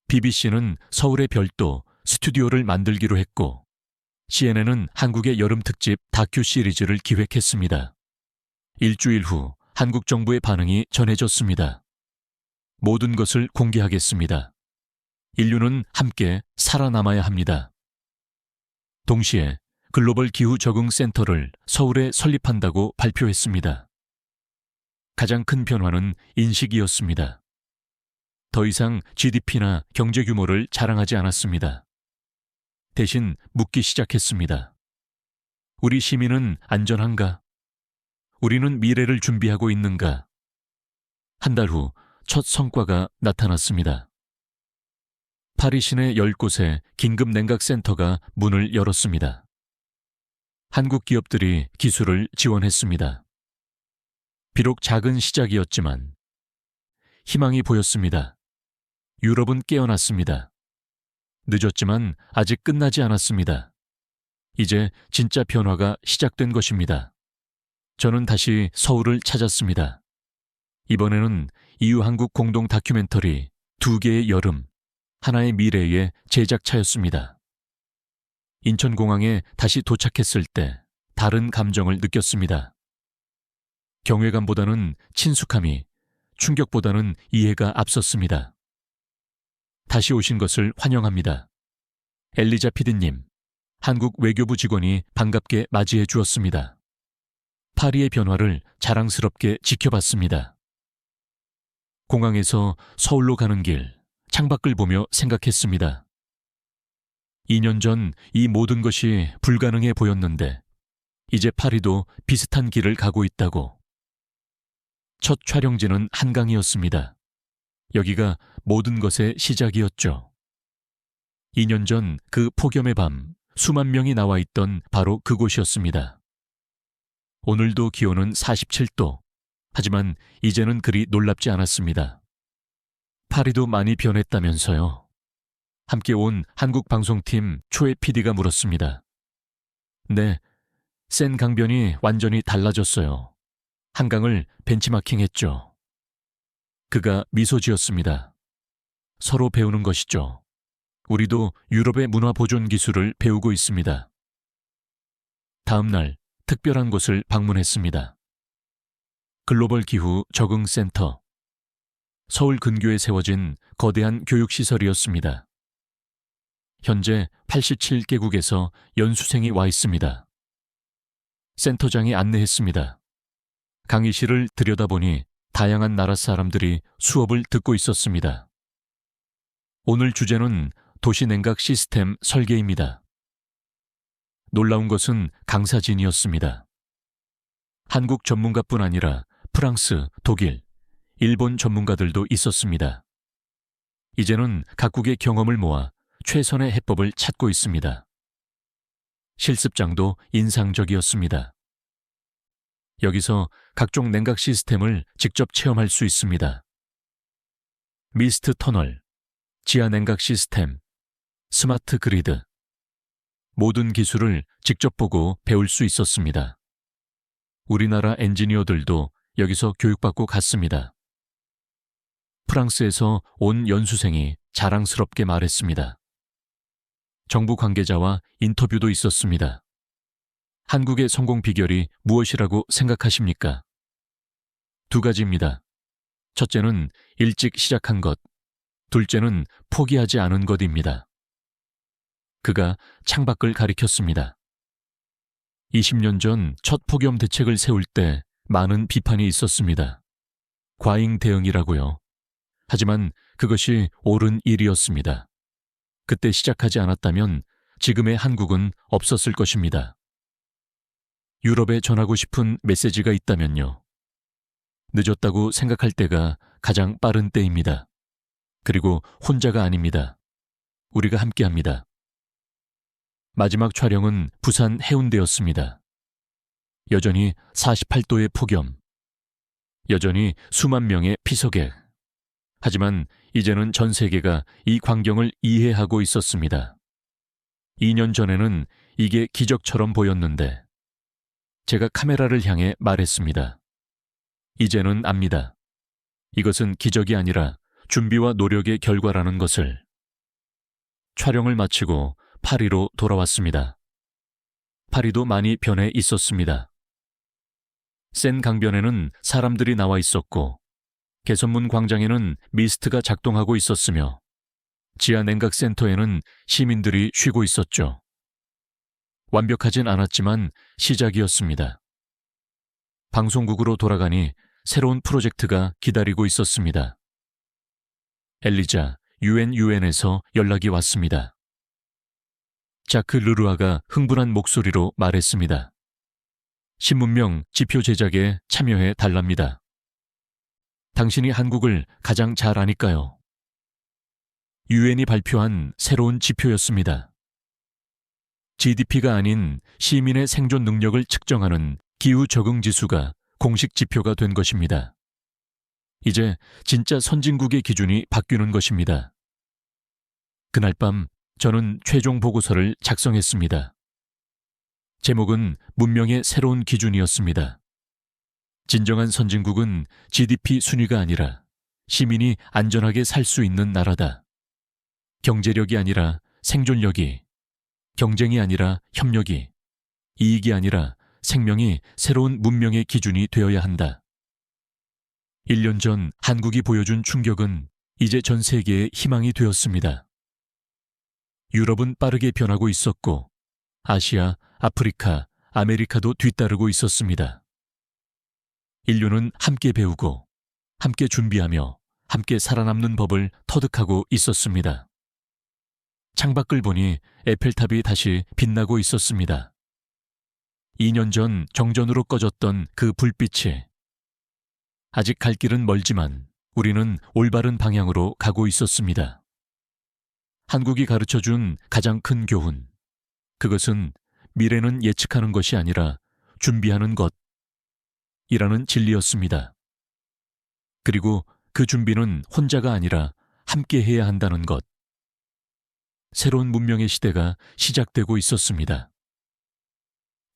BBC는 서울에 별도 스튜디오를 만들기로 했고 CNN은 한국의 여름 특집 다큐 시리즈를 기획했습니다. 일주일 후 한국 정부의 반응이 전해졌습니다. 모든 것을 공개하겠습니다. 인류는 함께 살아남아야 합니다. 동시에 글로벌 기후 적응 센터를 서울에 설립한다고 발표했습니다. 가장 큰 변화는 인식이었습니다. 더 이상 GDP나 경제 규모를 자랑하지 않았습니다. 대신 묻기 시작했습니다. 우리 시민은 안전한가? 우리는 미래를 준비하고 있는가? 한 달 후 첫 성과가 나타났습니다. 파리 시내 10곳의 긴급 냉각센터가 문을 열었습니다. 한국 기업들이 기술을 지원했습니다. 비록 작은 시작이었지만 희망이 보였습니다. 유럽은 깨어났습니다. 늦었지만 아직 끝나지 않았습니다. 이제 진짜 변화가 시작된 것입니다. 저는 다시 서울을 찾았습니다. 이번에는 EU 한국 공동 다큐멘터리 2개의 여름, 하나의 미래의 제작차였습니다. 인천공항에 다시 도착했을 때 다른 감정을 느꼈습니다. 경외감보다는 친숙함이, 충격보다는 이해가 앞섰습니다. 다시 오신 것을 환영합니다. 엘리자 PD님, 한국 외교부 직원이 반갑게 맞이해 주었습니다. 파리의 변화를 자랑스럽게 지켜봤습니다. 공항에서 서울로 가는 길, 창밖을 보며 생각했습니다. 2년 전 이 모든 것이 불가능해 보였는데 이제 파리도 비슷한 길을 가고 있다고. 첫 촬영지는 한강이었습니다. 여기가 모든 것의 시작이었죠. 2년 전 그 폭염의 밤 수만 명이 나와 있던 바로 그곳이었습니다. 오늘도 기온은 47도. 하지만 이제는 그리 놀랍지 않았습니다. 파리도 많이 변했다면서요. 함께 온 한국 방송팀 초에 PD가 물었습니다. 네, 센 강변이 완전히 달라졌어요. 한강을 벤치마킹했죠. 그가 미소 지었습니다. 서로 배우는 것이죠. 우리도 유럽의 문화 보존 기술을 배우고 있습니다. 다음 날 특별한 곳을 방문했습니다. 글로벌 기후 적응 센터. 서울 근교에 세워진 거대한 교육시설이었습니다. 현재 87개국에서 연수생이 와 있습니다. 센터장이 안내했습니다. 강의실을 들여다보니 다양한 나라 사람들이 수업을 듣고 있었습니다. 오늘 주제는 도시 냉각 시스템 설계입니다. 놀라운 것은 강사진이었습니다. 한국 전문가뿐 아니라 프랑스, 독일, 일본 전문가들도 있었습니다. 이제는 각국의 경험을 모아 최선의 해법을 찾고 있습니다. 실습장도 인상적이었습니다. 여기서 각종 냉각 시스템을 직접 체험할 수 있습니다. 미스트 터널, 지하 냉각 시스템, 스마트 그리드. 모든 기술을 직접 보고 배울 수 있었습니다. 우리나라 엔지니어들도 여기서 교육받고 갔습니다. 프랑스에서 온 연수생이 자랑스럽게 말했습니다. 정부 관계자와 인터뷰도 있었습니다. 한국의 성공 비결이 무엇이라고 생각하십니까? 두 가지입니다. 첫째는 일찍 시작한 것, 둘째는 포기하지 않은 것입니다. 그가 창밖을 가리켰습니다. 20년 전 첫 폭염 대책을 세울 때 많은 비판이 있었습니다. 과잉 대응이라고요. 하지만 그것이 옳은 일이었습니다. 그때 시작하지 않았다면 지금의 한국은 없었을 것입니다. 유럽에 전하고 싶은 메시지가 있다면요. 늦었다고 생각할 때가 가장 빠른 때입니다. 그리고 혼자가 아닙니다. 우리가 함께합니다. 마지막 촬영은 부산 해운대였습니다. 여전히 48도의 폭염, 여전히 수만 명의 피서객. 하지만 이제는 전 세계가 이 광경을 이해하고 있었습니다. 2년 전에는 이게 기적처럼 보였는데 제가 카메라를 향해 말했습니다. 이제는 압니다. 이것은 기적이 아니라 준비와 노력의 결과라는 것을. 촬영을 마치고 파리로 돌아왔습니다. 파리도 많이 변해 있었습니다. 센 강변에는 사람들이 나와 있었고 개선문 광장에는 미스트가 작동하고 있었으며 지하 냉각센터에는 시민들이 쉬고 있었죠. 완벽하진 않았지만 시작이었습니다. 방송국으로 돌아가니 새로운 프로젝트가 기다리고 있었습니다. 엘리자, UN에서 연락이 왔습니다. 자크 르루아가 흥분한 목소리로 말했습니다. 신문명 지표 제작에 참여해 달랍니다. 당신이 한국을 가장 잘 아니까요. 유엔이 발표한 새로운 지표였습니다. GDP가 아닌 시민의 생존 능력을 측정하는 기후 적응 지수가 공식 지표가 된 것입니다. 이제 진짜 선진국의 기준이 바뀌는 것입니다. 그날 밤 저는 최종 보고서를 작성했습니다. 제목은 문명의 새로운 기준이었습니다. 진정한 선진국은 GDP 순위가 아니라 시민이 안전하게 살 수 있는 나라다. 경제력이 아니라 생존력이, 경쟁이 아니라 협력이, 이익이 아니라 생명이 새로운 문명의 기준이 되어야 한다. 1년 전 한국이 보여준 충격은 이제 전 세계의 희망이 되었습니다. 유럽은 빠르게 변하고 있었고 아시아, 아프리카, 아메리카도 뒤따르고 있었습니다. 인류는 함께 배우고 함께 준비하며 함께 살아남는 법을 터득하고 있었습니다. 창밖을 보니 에펠탑이 다시 빛나고 있었습니다. 2년 전 정전으로 꺼졌던 그 불빛이 아직 갈 길은 멀지만 우리는 올바른 방향으로 가고 있었습니다. 한국이 가르쳐준 가장 큰 교훈, 그것은 미래는 예측하는 것이 아니라 준비하는 것이라는 진리였습니다. 그리고 그 준비는 혼자가 아니라 함께 해야 한다는 것. 새로운 문명의 시대가 시작되고 있었습니다.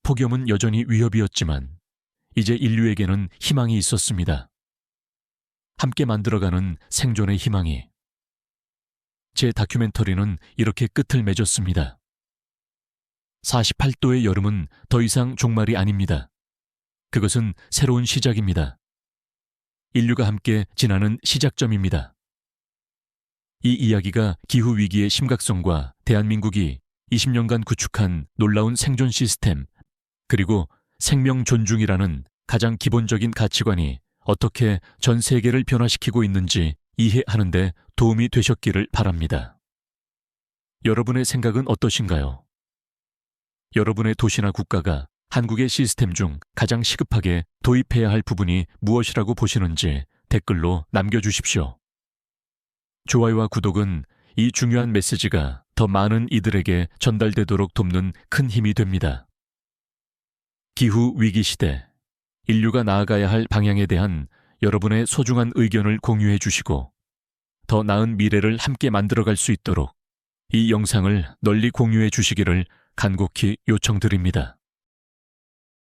폭염은 여전히 위협이었지만 이제 인류에게는 희망이 있었습니다. 함께 만들어가는 생존의 희망이. 제 다큐멘터리는 이렇게 끝을 맺었습니다. 48도의 여름은 더 이상 종말이 아닙니다. 그것은 새로운 시작입니다. 인류가 함께 지나는 시작점입니다. 이 이야기가 기후위기의 심각성과 대한민국이 20년간 구축한 놀라운 생존 시스템, 그리고 생명 존중이라는 가장 기본적인 가치관이 어떻게 전 세계를 변화시키고 있는지 이해하는 데 도움이 되셨기를 바랍니다. 여러분의 생각은 어떠신가요? 여러분의 도시나 국가가 한국의 시스템 중 가장 시급하게 도입해야 할 부분이 무엇이라고 보시는지 댓글로 남겨주십시오. 좋아요와 구독은 이 중요한 메시지가 더 많은 이들에게 전달되도록 돕는 큰 힘이 됩니다. 기후 위기 시대, 인류가 나아가야 할 방향에 대한 여러분의 소중한 의견을 공유해 주시고 더 나은 미래를 함께 만들어갈 수 있도록 이 영상을 널리 공유해 주시기를 간곡히 요청드립니다.